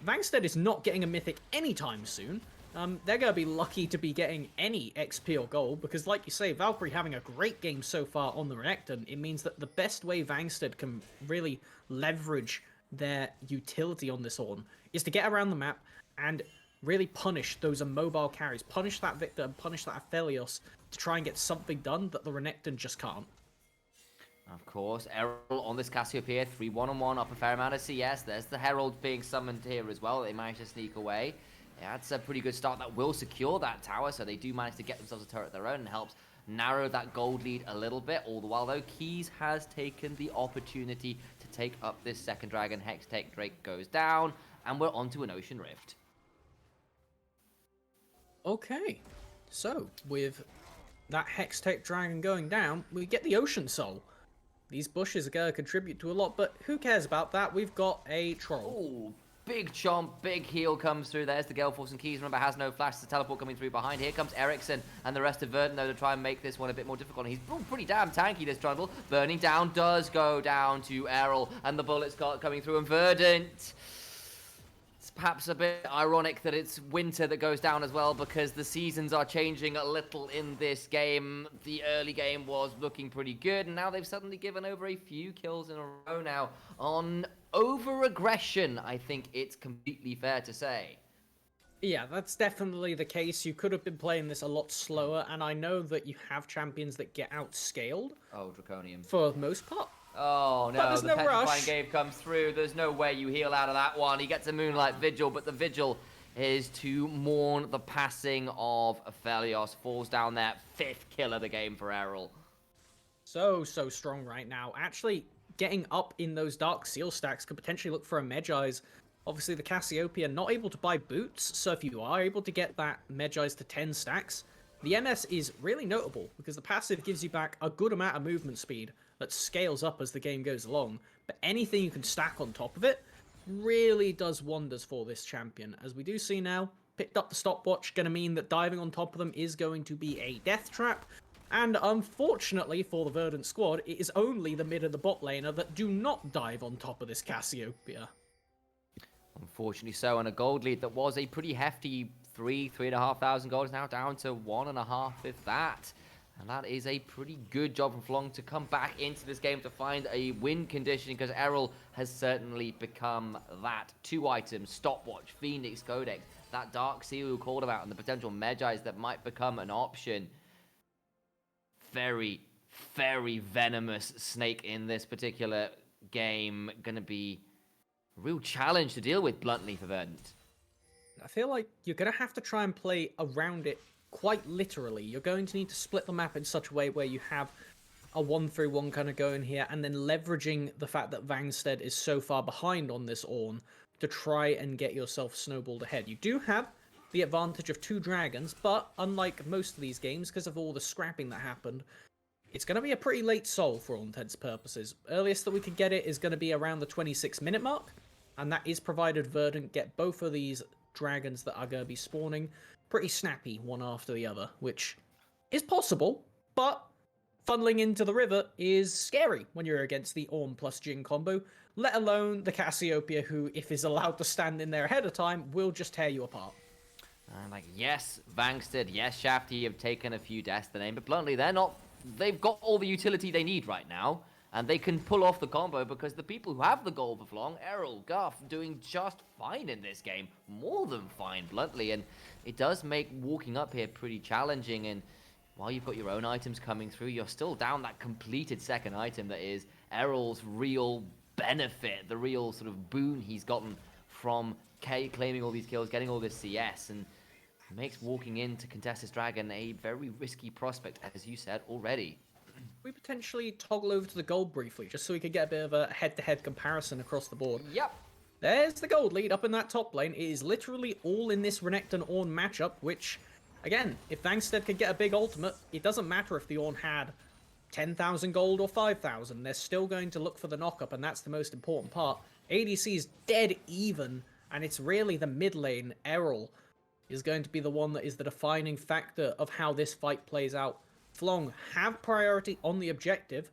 Vangstead is not getting a mythic anytime soon. They're going to be lucky to be getting any XP or gold, because like you say, Valkyrie having a great game so far on the Renekton, it means that the best way Vangstead can really leverage their utility on this Ornn is to get around the map and really punish those immobile carries, punish that Victor and punish that Aphelios to try and get something done that the Renekton just can't. Of course, Errol on this Cassiopeia, 3 1-on-1, up a fair amount of CS. There's the Herald being summoned here as well. They managed to sneak away. Yeah, that's a pretty good start. That will secure that tower, so they do manage to get themselves a turret of their own and helps narrow that gold lead a little bit. All the while, though, Keys has taken the opportunity to take up this second dragon. Hextech Drake goes down, and we're onto an Ocean Rift. Okay, so with that Hextech Dragon going down, we get the Ocean Soul. These bushes are going to contribute to a lot, but who cares about that? We've got a troll. Ooh, big chomp, big heal comes through. There's the Gale Force and Keys. Remember, has no flash. The teleport coming through behind. Here comes Ericsson and the rest of Verdant, though, to try and make this one a bit more difficult. He's pretty damn tanky, this Trundle. Burning down does go down to Errol, and the bullets coming through. And Verdant, it's perhaps a bit ironic that it's winter that goes down as well, because the seasons are changing a little in this game. The early game was looking pretty good, and now they've suddenly given over a few kills in a row now on over-aggression, I think it's completely fair to say. Yeah, that's definitely the case. You could have been playing this a lot slower, and I know that you have champions that get outscaled. Oh, Draconium. For the most part. Oh, no, the Petrifying Glaive comes through. There's no way you heal out of that one. He gets a Moonlight Vigil, but the Vigil is to mourn the passing of Aphelios. Falls down there. 5th kill of the game for Errol. So strong right now. Actually, getting up in those Dark Seal stacks could potentially look for a Medjai's. Obviously, the Cassiopeia not able to buy boots, so if you are able to get that Medjai's to 10 stacks, the MS is really notable, because the passive gives you back a good amount of movement speed that scales up as the game goes along, but anything you can stack on top of it really does wonders for this champion. As we do see now, picked up the stopwatch, going to mean that diving on top of them is going to be a death trap, and unfortunately for the Verdant squad, it is only the mid and the bot laner that do not dive on top of this Cassiopeia. Unfortunately so, and a gold lead that was a pretty hefty 3,500 gold is now down to 1.5, if that. And that is a pretty good job from Fløng to come back into this game to find a win condition, because Errol has certainly become that. 2 items, Stopwatch, Phoenix Codex, that Dark Seal we called about, and the potential Medjai's that might become an option. Very, very venomous snake in this particular game. Going to be real challenge to deal with bluntly for Verdant. I feel like you're going to have to try and play around it quite literally. You're going to need to split the map in such a way where you have a 1-3-1 kind of going here, and then leveraging the fact that Vangstead is so far behind on this Ornn to try and get yourself snowballed ahead. You do have the advantage of 2 dragons, but unlike most of these games, because of all the scrapping that happened, it's going to be a pretty late soul for all intents and purposes. Earliest that we could get it is going to be around the 26-minute mark, and that is provided Verdant get both of these dragons that are going to be spawning pretty snappy one after the other, which is possible, but funneling into the river is scary when you're against the Ornn plus Jhin combo, let alone the Cassiopeia, who, if is allowed to stand in there ahead of time, will just tear you apart. Like, yes, Vangstead, yes, Shafty have taken a few deaths to the name, but bluntly, they've got all the utility they need right now, and they can pull off the combo because the people who have the goal for Flong, Errol, Guff, doing just fine in this game. More than fine, bluntly, and it does make walking up here pretty challenging, and while you've got your own items coming through, you're still down that completed second item that is Errol's real benefit, the real sort of boon he's gotten from claiming all these kills, getting all this CS, and makes walking in to contest this dragon a very risky prospect, as you said already. We potentially toggle over to the gold briefly, just so we could get a bit of a head-to-head comparison across the board. Yep. There's the gold lead up in that top lane. It is literally all in this Renekton Ornn matchup, which, again, if Vangstead could get a big ultimate, it doesn't matter if the Ornn had 10,000 gold or 5,000. They're still going to look for the knockup, and that's the most important part. ADC is dead even, and it's really the mid lane, Errol, is going to be the one that is the defining factor of how this fight plays out. Flong have priority on the objective,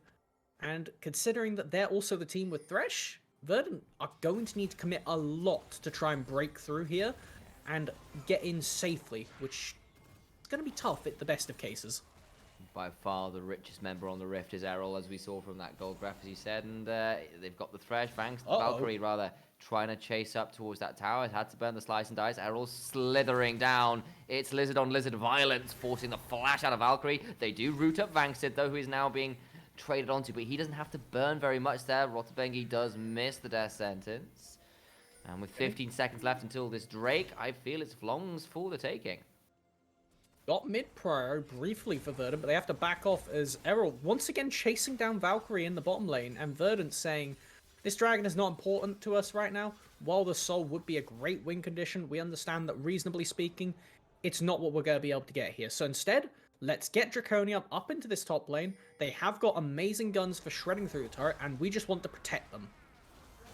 and considering that they're also the team with Thresh, Verdant are going to need to commit a lot to try and break through here and get in safely, which is going to be tough at the best of cases. By far the richest member on the Rift is Errol, as we saw from that gold graph, as you said, and they've got the Thresh, Valkyrie rather, trying to chase up towards that tower. It had to burn the slice and dice. Errol's slithering down. It's lizard on lizard violence, forcing the flash out of Valkyrie. They do root up Vangstead, though, who is now being traded onto, but he doesn't have to burn very much there. Rottenbengi does miss the death sentence. And with 15 seconds left until this Drake, I feel it's Flong's for the taking. Got mid-prior briefly for Verdant, but they have to back off as Errol once again chasing down Valkyrie in the bottom lane, and Verdant saying, this dragon is not important to us right now. While the soul would be a great win condition, we understand that reasonably speaking, it's not what we're going to be able to get here. So instead, let's get Draconium up into this top lane. They have got amazing guns for shredding through the turret, and we just want to protect them.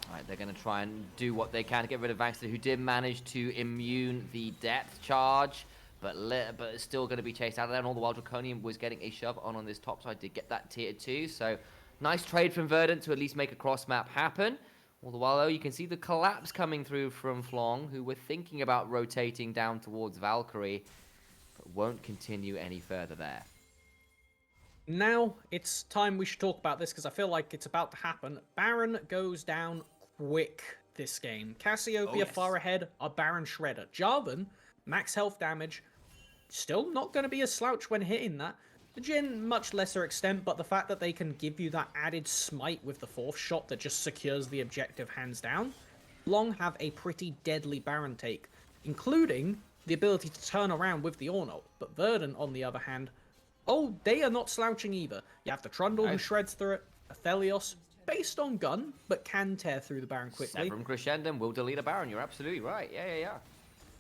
Alright, they're going to try and do what they can to get rid of Vangstead, who did manage to immune the depth charge, but it's still going to be chased out of there, and all the while Draconium was getting a shove on this top side to get that tier 2, so nice trade from Verdant to at least make a cross map happen. All the while, though, you can see the collapse coming through from Flong, who were thinking about rotating down towards Valkyrie, but won't continue any further there. Now, it's time we should talk about this, because I feel like it's about to happen. Baron goes down quick this game. Cassiopeia far ahead, a Baron Shredder. Jarvan, max health damage, still not going to be a slouch when hitting that. The Jhin, much lesser extent, but the fact that they can give you that added smite with the 4th shot that just secures the objective hands down. Long have a pretty deadly Baron take, including the ability to turn around with the Ornn ult. But Verdant, on the other hand, they are not slouching either. You have the Trundle who shreds through it, Aphelios, based on gun, but can tear through the Baron quickly. From Crescendum will delete a Baron, you're absolutely right. Yeah.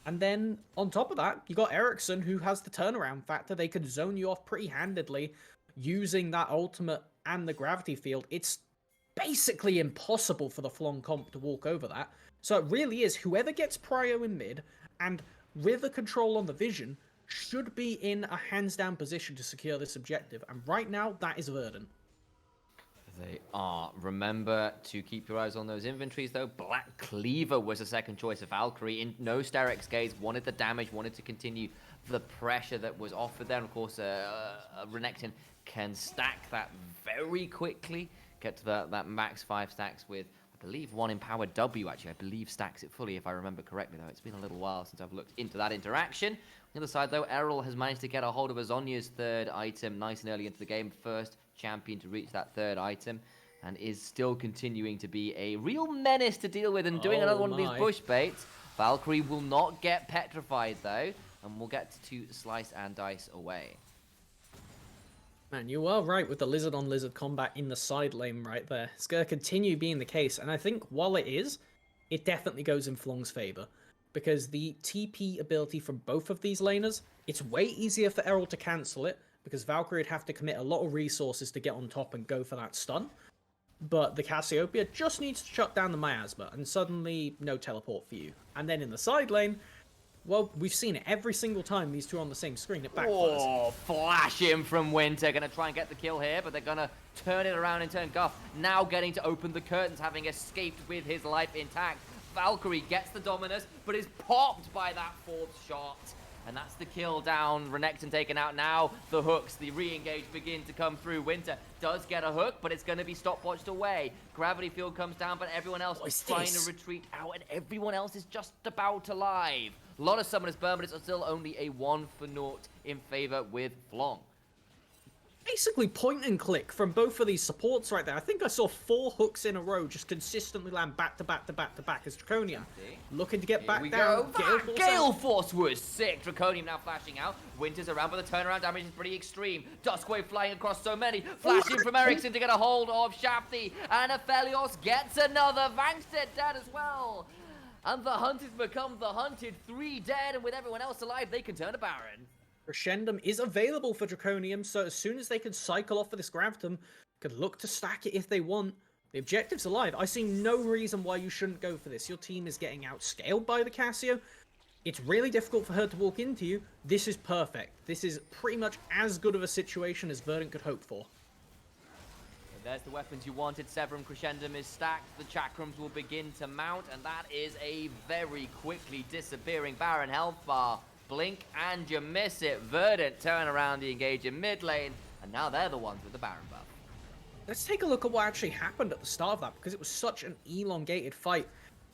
And then, on top of that, you got Ericsson, who has the turnaround factor. They could zone you off pretty handedly using that ultimate and the gravity field. It's basically impossible for the Flong comp to walk over that. So it really is, whoever gets prio in mid, and with the control on the vision, should be in a hands-down position to secure this objective. And right now, that is Verdant. They are. Remember to keep your eyes on those inventories, though. Black Cleaver was the second choice of Valkyrie. No Sterex Gaze, wanted the damage, wanted to continue the pressure that was offered there. And of course, Renekton can stack that very quickly. Get to that max 5 stacks with, I believe, 1 empowered W, actually. I believe stacks it fully, if I remember correctly, though. It's been a little while since I've looked into that interaction. On the other side, though, Errol has managed to get a hold of Azonia's 3rd item nice and early into the game. First champion to reach that 3rd item. and is still continuing to be a real menace to deal with and doing another Oh one of these my. bush baits. Valkyrie will not get petrified though, and we'll get to slice and dice away. Man, you are right with the lizard on lizard combat in the side lane right there. It's going to continue being the case, and I think while it is, it definitely goes in Flong's favor. Because the TP ability from both of these laners, it's way easier for Errol to cancel it, because Valkyrie would have to commit a lot of resources to get on top and go for that stun. But the Cassiopeia just needs to shut down the Miasma, and suddenly no teleport for you. And then in the side lane, well, we've seen it every single time these two are on the same screen. It backfires. Oh, flash in from Winter. Gonna try and get the kill here, but they're gonna turn it around in turn. Guff now getting to open the curtains, having escaped with his life intact. Valkyrie gets the Dominus, but is popped by that fourth shot. And that's the kill down. Renekton taken out now. The hooks, the re-engage begin to come through. Winter does get a hook, but it's going to be stopwatched away. Gravity field comes down, but everyone else is trying to retreat out, and everyone else is just about alive. A lot of summoners burn, but it's still only a 1-0 in favor with Flong. Basically point and click from both of these supports right there. I think I saw 4 hooks in a row just consistently land back to back to back to back as Draconium looking to get back down. Gale Force was sick. Draconium now flashing out. Winter's around, but the turnaround damage is pretty extreme. Duskwave flying across so many. Flashing from Ericsson to get a hold of Shafty. And Aphelios gets another. Vangstead dead as well. And the hunted become the hunted. 3 dead, and with everyone else alive, they can turn to Baron. Crescendum is available for Draconium, so as soon as they can cycle off for this Gravitum, could look to stack it if they want. The objective's alive. I see no reason why you shouldn't go for this. Your team is getting outscaled by the Cassio. It's really difficult for her to walk into you. This is perfect. This is pretty much as good of a situation as Verdant could hope for. There's the weapons you wanted. Severum Crescendum is stacked. The Chakrams will begin to mount, and that is a very quickly disappearing Baron health bar. Blink and you miss it. Verdant turn around the engage in mid lane, and now they're the ones with the Baron buff. Let's take a look at what actually happened at the start of that, because it was such an elongated fight.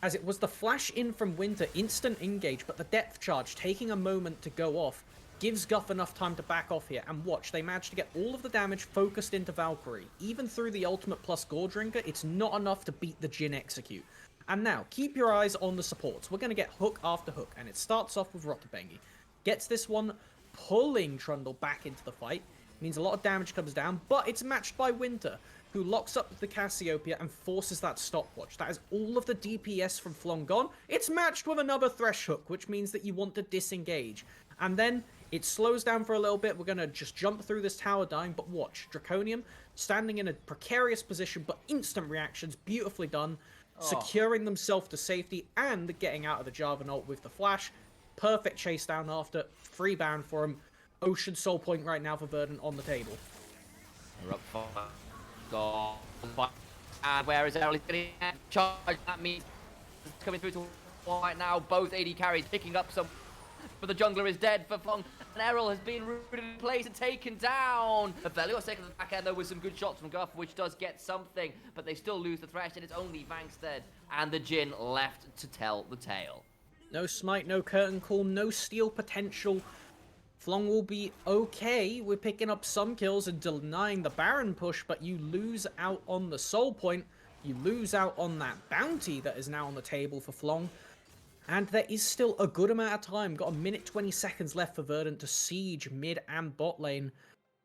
As it was the flash in from Winter, instant engage, but the depth charge taking a moment to go off gives Guff enough time to back off here, and watch, they managed to get all of the damage focused into Valkyrie. Even through the ultimate plus Gore Drinker, it's not enough to beat the Jhin execute. And now, keep your eyes on the supports. We're going to get hook after hook, and it starts off with Rotobengi. Gets this one, pulling Trundle back into the fight. Means a lot of damage comes down, but it's matched by Winter, who locks up the Cassiopeia and forces that stopwatch. That is all of the DPS from Flong gone. It's matched with another Thresh hook, which means that you want to disengage. And then it slows down for a little bit. We're going to just jump through this tower dying, but watch. Draconium standing in a precarious position, but instant reactions, beautifully done. Securing themselves to safety and getting out of the Jarvan with the flash. Perfect chase down after. Free Baron for him. Ocean Soul Point right now for Verdant on the table. We're up for and where is Errol? He's getting charged. That means it's coming through to right now. Both AD carries picking up some. But the jungler is dead for Flong, and Errol has been rooted in place and taken down. Aphelios taking the back end though with some good shots from Guff, which does get something, but they still lose the Thresh, and it's only Vangstead and the Jhin left to tell the tale. No smite, no curtain call, no steal potential. Flong will be okay. We're picking up some kills and denying the Baron push, but you lose out on the Soul Point. You lose out on that bounty that is now on the table for Flong. And there is still a good amount of time. Got a minute 20 seconds left for Verdant to siege mid and bot lane.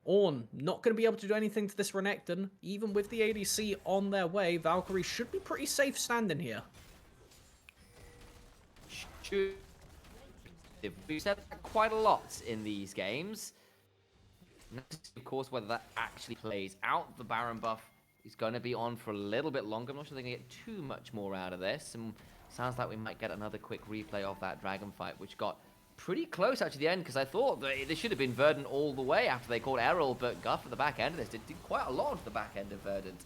Ornn not going to be able to do anything to this Renekton. Even with the ADC on their way, Valkyrie should be pretty safe standing here. We've said that quite a lot in these games. Of course, whether that actually plays out. The Baron buff is going to be on for a little bit longer. I'm not sure they're going to get too much more out of this. And sounds like we might get another quick replay of that dragon fight, which got pretty close actually at the end, because I thought they should have been Verdant all the way after they called Errol, but Guff at the back end of this did quite a lot at the back end of Verdant.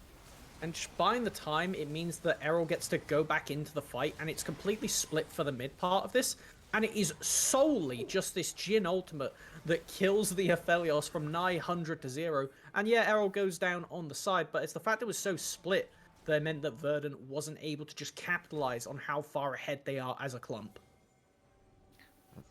And just buying the time, it means that Errol gets to go back into the fight, and it's completely split for the mid part of this. And it is solely just this Jhin ultimate that kills the Aphelios from 900 to 0. And yeah, Errol goes down on the side, but it's the fact it was so split that meant that Verdant wasn't able to just capitalize on how far ahead they are as a clump.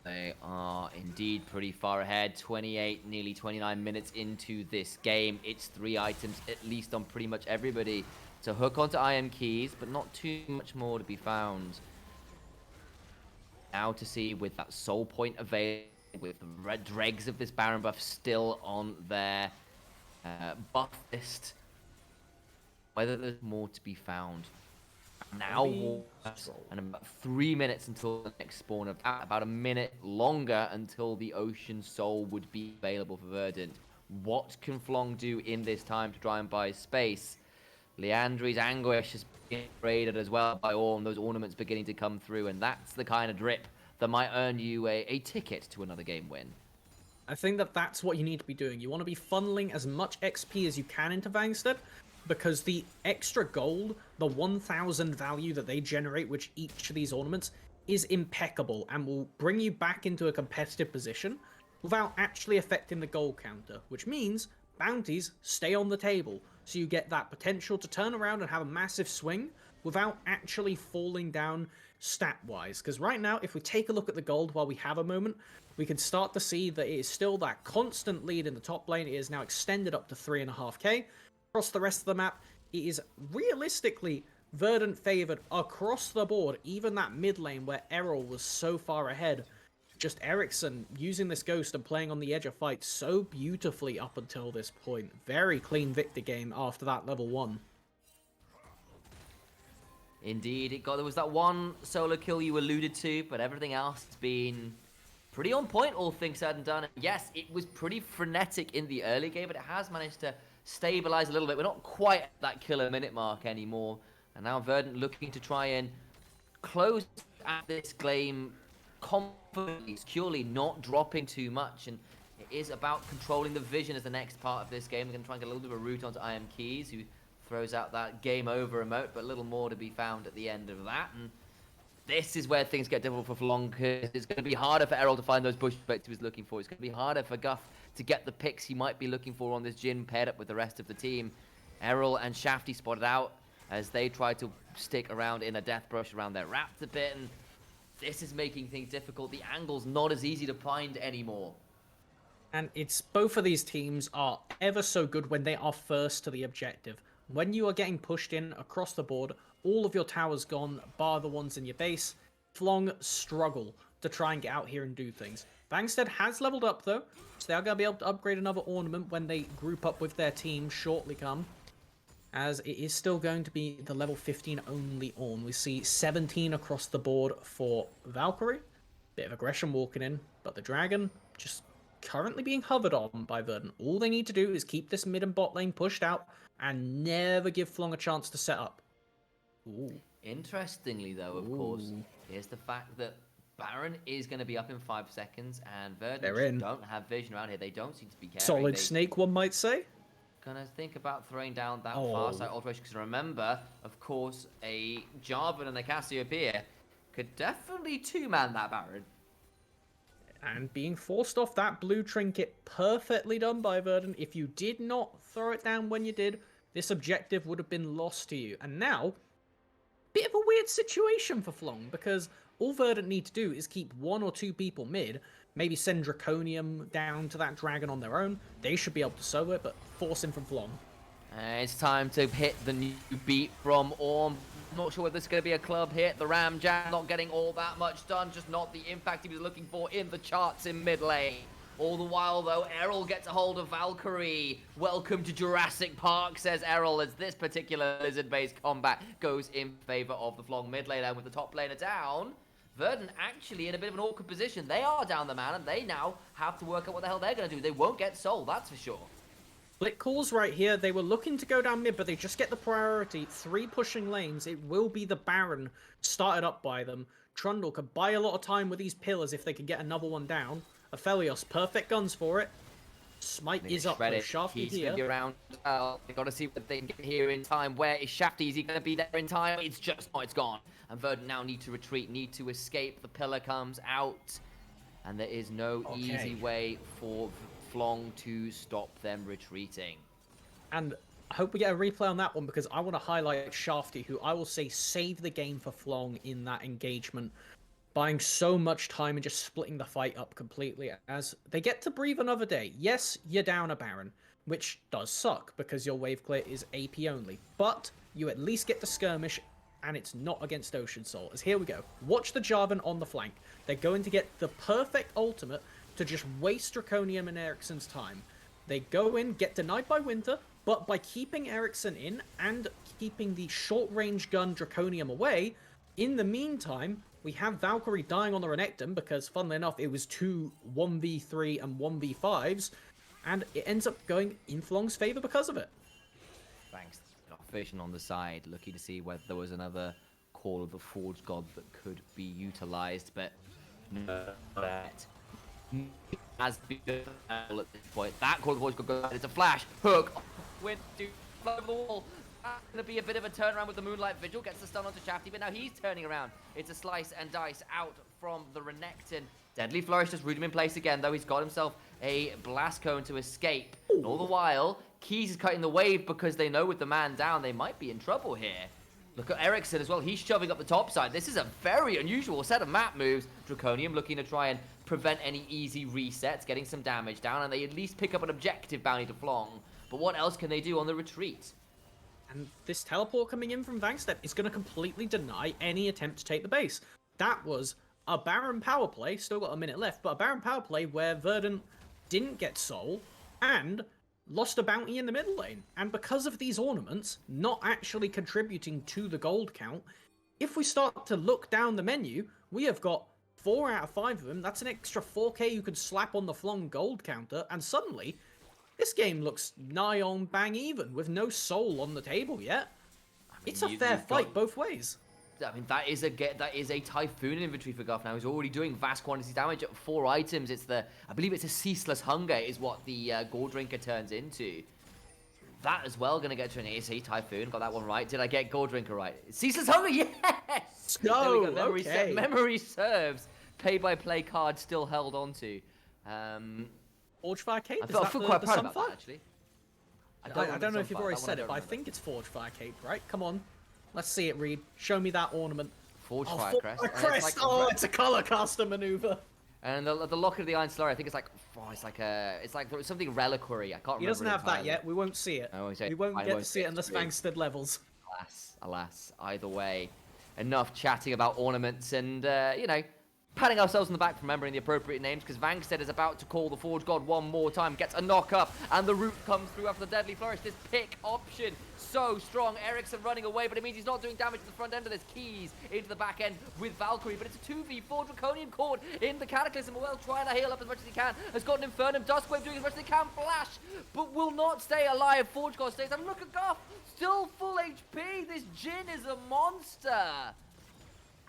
They are indeed pretty far ahead. 28, nearly 29 minutes into this game. It's 3 items, at least on pretty much everybody, to hook onto IM keys, but not too much more to be found. Now to see with that soul point available, with the red dregs of this Baron buff still on their buff list, whether there's more to be found. Now, and about 3 minutes until the next spawn of that, about a minute longer until the Ocean Soul would be available for Verdant. What can Flong do in this time to try and buy space? Leandri's Anguish is being raided as well by all, and those ornaments beginning to come through, and that's the kind of drip that might earn you a ticket to another game win. I think that that's what you need to be doing. You want to be funneling as much XP as you can into Vangstead, because the extra gold, the 1,000 value that they generate with each of these ornaments, is impeccable and will bring you back into a competitive position without actually affecting the gold counter, which means bounties stay on the table, so you get that potential to turn around and have a massive swing without actually falling down stat-wise. Because right now, if we take a look at the gold while we have a moment, we can start to see that it is still that constant lead in the top lane. It is now extended up to 3.5k. Across the rest of the map, it is realistically Verdant favored across the board. Even that mid lane where Errol was so far ahead. Just Ericsson using this ghost and playing on the edge of fight so beautifully up until this point. Very clean victor game after that level 1. Indeed, there was that one solo kill you alluded to, but everything else has been pretty on point, all things said and done. Yes, it was pretty frenetic in the early game, but it has managed to stabilize a little bit. We're not quite at that killer minute mark anymore, and now Verdant looking to try and close at this game confidently, securely, not dropping too much. And it is about controlling the vision as the next part of this game. We're going to try and get a little bit of a route onto IM Keys, who throws out that game over emote, but a little more to be found at the end of that. And this is where things get difficult for Flong, because it's going to be harder for Errol to find those bush effects he was looking for. It's going to be harder for Guff to get the picks he might be looking for on this Jhin paired up with the rest of the team. Errol and Shafty spotted out as they try to stick around in a death brush around their wraps a bit, and this is making things difficult. The angle's not as easy to find anymore. And it's both of these teams are ever so good when they are first to the objective. When you are getting pushed in across the board, all of your towers gone, bar the ones in your base, Flong struggle to try and get out here and do things. Vangstead has leveled up though, so they are going to be able to upgrade another ornament when they group up with their team shortly come. As it is still going to be the level 15 only Ornn. We see 17 across the board for Valkyrie. Bit of aggression walking in, but the Dragon just currently being hovered on by Verdant. All they need to do is keep this mid and bot lane pushed out and never give Flong a chance to set up. Ooh. Interestingly though, of course, here's the fact that Baron is going to be up in 5 seconds, and Verdant don't have vision around here. They don't seem to be caring. Solid snake, one might say. Gonna think about throwing down that far side alteration, because remember, of course, a Jarvan and a Cassiopeia could definitely two-man that Baron. And being forced off that blue trinket, perfectly done by Verdant. If you did not throw it down when you did, this objective would have been lost to you. And now, bit of a weird situation for Flong, because all Verdant need to do is keep 1 or 2 people mid, maybe send Draconium down to that Dragon on their own. They should be able to solo it, but force him from Flong. It's time to hit the new beat from Ornn. Not sure whether this is going to be a club hit. The Ram Jam not getting all that much done, just not the impact he was looking for in the charts in mid lane. All the while, though, Errol gets a hold of Valkyrie. Welcome to Jurassic Park, says Errol, as this particular lizard-based combat goes in favor of the Flong mid lane. And with the top laner down, Verdant actually in a bit of an awkward position. They are down the man, and they now have to work out what the hell they're going to do. They won't get soul, that's for sure. Split calls right here. They were looking to go down mid, but they just get the priority. 3 pushing lanes. It will be the Baron started up by them. Trundle could buy a lot of time with these pillars if they could get another one down. Aphelios, perfect guns for it. Smite is up with Shafty He's here. going to be around. They've got to see what they can get here in time. Where is Shafty? Is he going to be there in time? It's just, oh, it's gone. And Verdant now need to retreat, need to escape. The pillar comes out. And there is no easy way for Flong to stop them retreating. And I hope we get a replay on that one, because I want to highlight Shafty, who I will say saved the game for Flong in that engagement. buying so much time and just splitting the fight up completely as they get to breathe another day. Yes, you're down a Baron, which does suck because your wave clear is AP only, but you at least get the skirmish and it's not against Ocean Soul. As here we go. Watch the Jarvan on the flank. They're going to get the perfect ultimate to just waste Draconium and Ericsson's time. They go in, get denied by Winter, but by keeping Ericsson in and keeping the short-range gun Draconium away, in the meantime, we have Valkyrie dying on the Renekton because, funnily enough, it was two 1v3 and 1v5s, and it ends up going in Flong's favor because of it. Thanks. Vision on the side, looking to see whether there was another call of the Forge God that could be utilized, but no, that has been at this point. That call of the Forge God goes, it's a flash, hook, went to over the wall. That's going to be a bit of a turnaround with the Moonlight Vigil, gets the stun onto Shafty, but now he's turning around. It's a slice and dice out from the Renekton. Deadly Flourish just rooted him in place again, though he's got himself a Blast Cone to escape. And all the while, Keys is cutting the wave because they know with the man down, they might be in trouble here. Look at Ericsson as well, he's shoving up the top side. This is a very unusual set of map moves. Draconium looking to try and prevent any easy resets, getting some damage down, and they at least pick up an objective bounty to Flong. But what else can they do on the retreat? And this teleport coming in from Vangstep is going to completely deny any attempt to take the base. That was a Baron power play, still got a minute left, but a Baron power play where Verdant didn't get Soul and lost a bounty in the middle lane. And because of these ornaments not actually contributing to the gold count, if we start to look down the menu, we have got 4 out of 5 of them. That's an extra 4k you could slap on the Flong gold counter, and suddenly this game looks nigh on bang even with no Soul on the table yet. It's a fair fight both ways. I mean, that is a Typhoon inventory for Guff now. He's already doing vast quantities of damage at 4 items. It's the, I believe it's a Ceaseless Hunger is what the Gore Drinker turns into. That as well, gonna get to an AC Typhoon. Got that one right. Did I get Gore Drinker right? Ceaseless Hunger, yes! No, memory, okay. Memory serves. Pay-by-play card still held onto. Forge Fire Cape? I feel quite proud about that, actually. I don't know if you've already said it, but I think it's Forge Fire Cape, right? Come on. Let's see it, Reed. Show me that ornament. Forge Fire Crest. Crest! It's a color caster maneuver. And the Locket of the Iron Slurry, I think it's like, it's like something reliquary. I can't remember. He doesn't have that yet. We won't see it. We won't get to see it unless Vangstead levels. Alas. Either way, enough chatting about ornaments and, you know, patting ourselves on the back for remembering the appropriate names, because Vangstead is about to call the Forge God one more time, gets a knock up, and the root comes through after the Deadly Flourish. This pick option, so strong. Ericsson running away, but it means he's not doing damage to the front end of this. Keys into the back end with Valkyrie, but it's a 2v4. Draconium caught in the Cataclysm, well trying to heal up as much as he can. Has got an Infernum, Duskwave doing as much as he can, Flash, but will not stay alive. Forge God stays, and look at Goff, still full HP. This Jhin is a monster.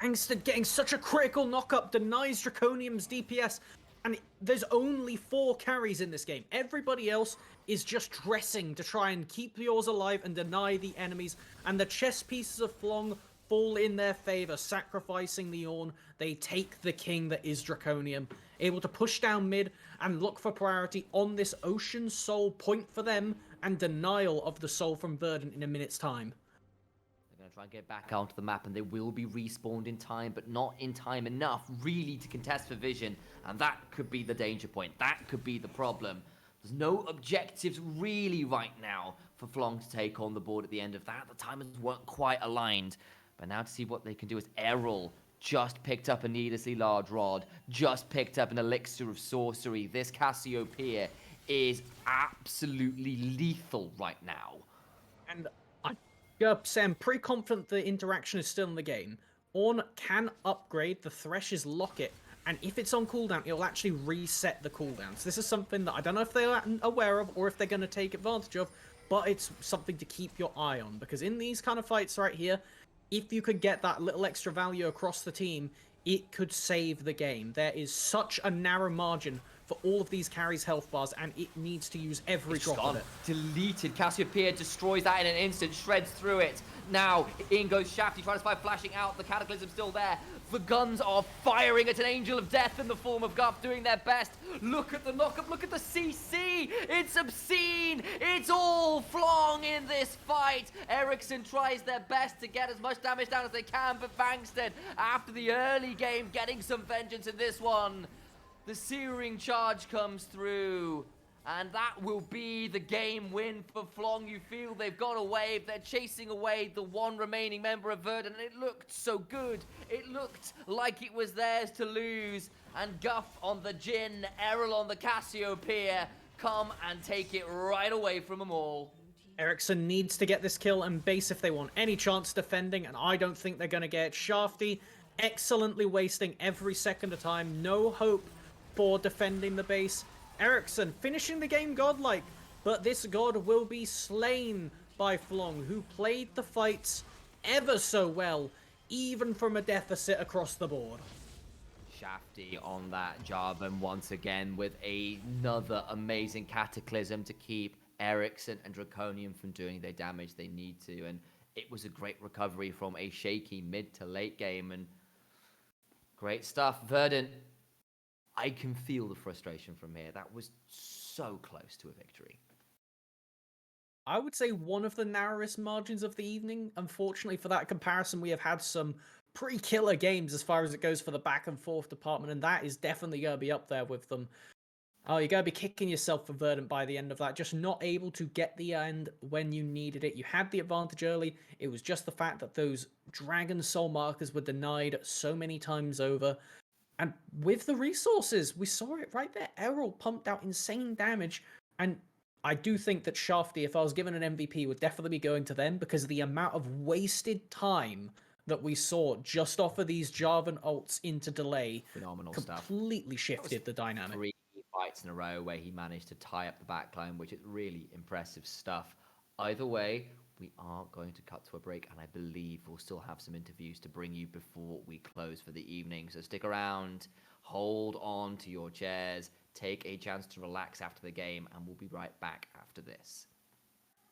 Angstead getting such a critical knock-up denies Draconium's DPS, and there's only 4 carries in this game. Everybody else is just dressing to try and keep yours alive and deny the enemies, and the chess pieces of Flong fall in their favor, sacrificing the Ornn. They take the king that is Draconium, able to push down mid and look for priority on this Ocean Soul point for them, and denial of the soul from Verdant in a minute's time. Try and get back onto the map, and they will be respawned in time, but not in time enough really to contest for vision, and that could be the danger point. That could be the problem. There's no objectives really right now for Flong to take on the board at the end of that. The timers weren't quite aligned, but now to see what they can do is Errol just picked up a needlessly large rod, just picked up an elixir of sorcery. This Cassiopeia is absolutely lethal right now. And I'm pretty confident the interaction is still in the game. Ornn can upgrade the Thresh's Locket, and if it's on cooldown, it'll actually reset the cooldown. So this is something that I don't know if they're aware of or if they're going to take advantage of, but it's something to keep your eye on, because in these kind of fights right here, if you could get that little extra value across the team, it could save the game. There is such a narrow margin for all of these carries' health bars, and it needs to use every It's drop gone. of it. Deleted. Cassiopeia destroys that in an instant, shreds through it. Now, in goes Shafty, trying to spy, flashing out. The Cataclysm's still there. The guns are firing at an Angel of Death in the form of Guff, doing their best. Look at the knockup, look at the CC. It's obscene. It's all Flong in this fight. Ericsson tries their best to get as much damage down as they can, but Bangsted, after the early game, getting some vengeance in this one. The Searing Charge comes through, and that will be the game win for Flong. You feel they've got a wave. They're chasing away the one remaining member of Verdant, and it looked so good. It looked like it was theirs to lose. And Guff on the Jin, Errol on the Cassiopeia come and take it right away from them all. Ericsson needs to get this kill and base if they want any chance defending, and I don't think they're going to get. Shafty excellently wasting every second of time. No hope for defending the base. Ericsson finishing the game godlike, but this god will be slain by Flong, who played the fights ever so well, even from a deficit across the board. Shafty on that Jarvan once again with another amazing Cataclysm to keep Ericsson and Draconium from doing their damage they need to. And it was a great recovery from a shaky mid to late game. And great stuff. Verdant, I can feel the frustration from here. That was so close to a victory. I would say one of the narrowest margins of the evening. Unfortunately for that comparison, we have had some pretty killer games as far as it goes for the back and forth department, and that is definitely going to be up there with them. Oh, you're going to be kicking yourself for Verdant by the end of that. Just not able to get the end when you needed it. You had the advantage early. It was just the fact that those Dragon Soul markers were denied so many times over. And with the resources, we saw it right there. Errol pumped out insane damage. And I do think that Shafty, if I was given an MVP, would definitely be going to them because of the amount of wasted time that we saw just off of these Jarvan ults into delay. Phenomenal stuff. Completely shifted the dynamic. 3 fights in a row where he managed to tie up the backline, which is really impressive stuff. Either way, we are going to cut to a break, and I believe we'll still have some interviews to bring you before we close for the evening. So stick around, hold on to your chairs, take a chance to relax after the game, and we'll be right back after this.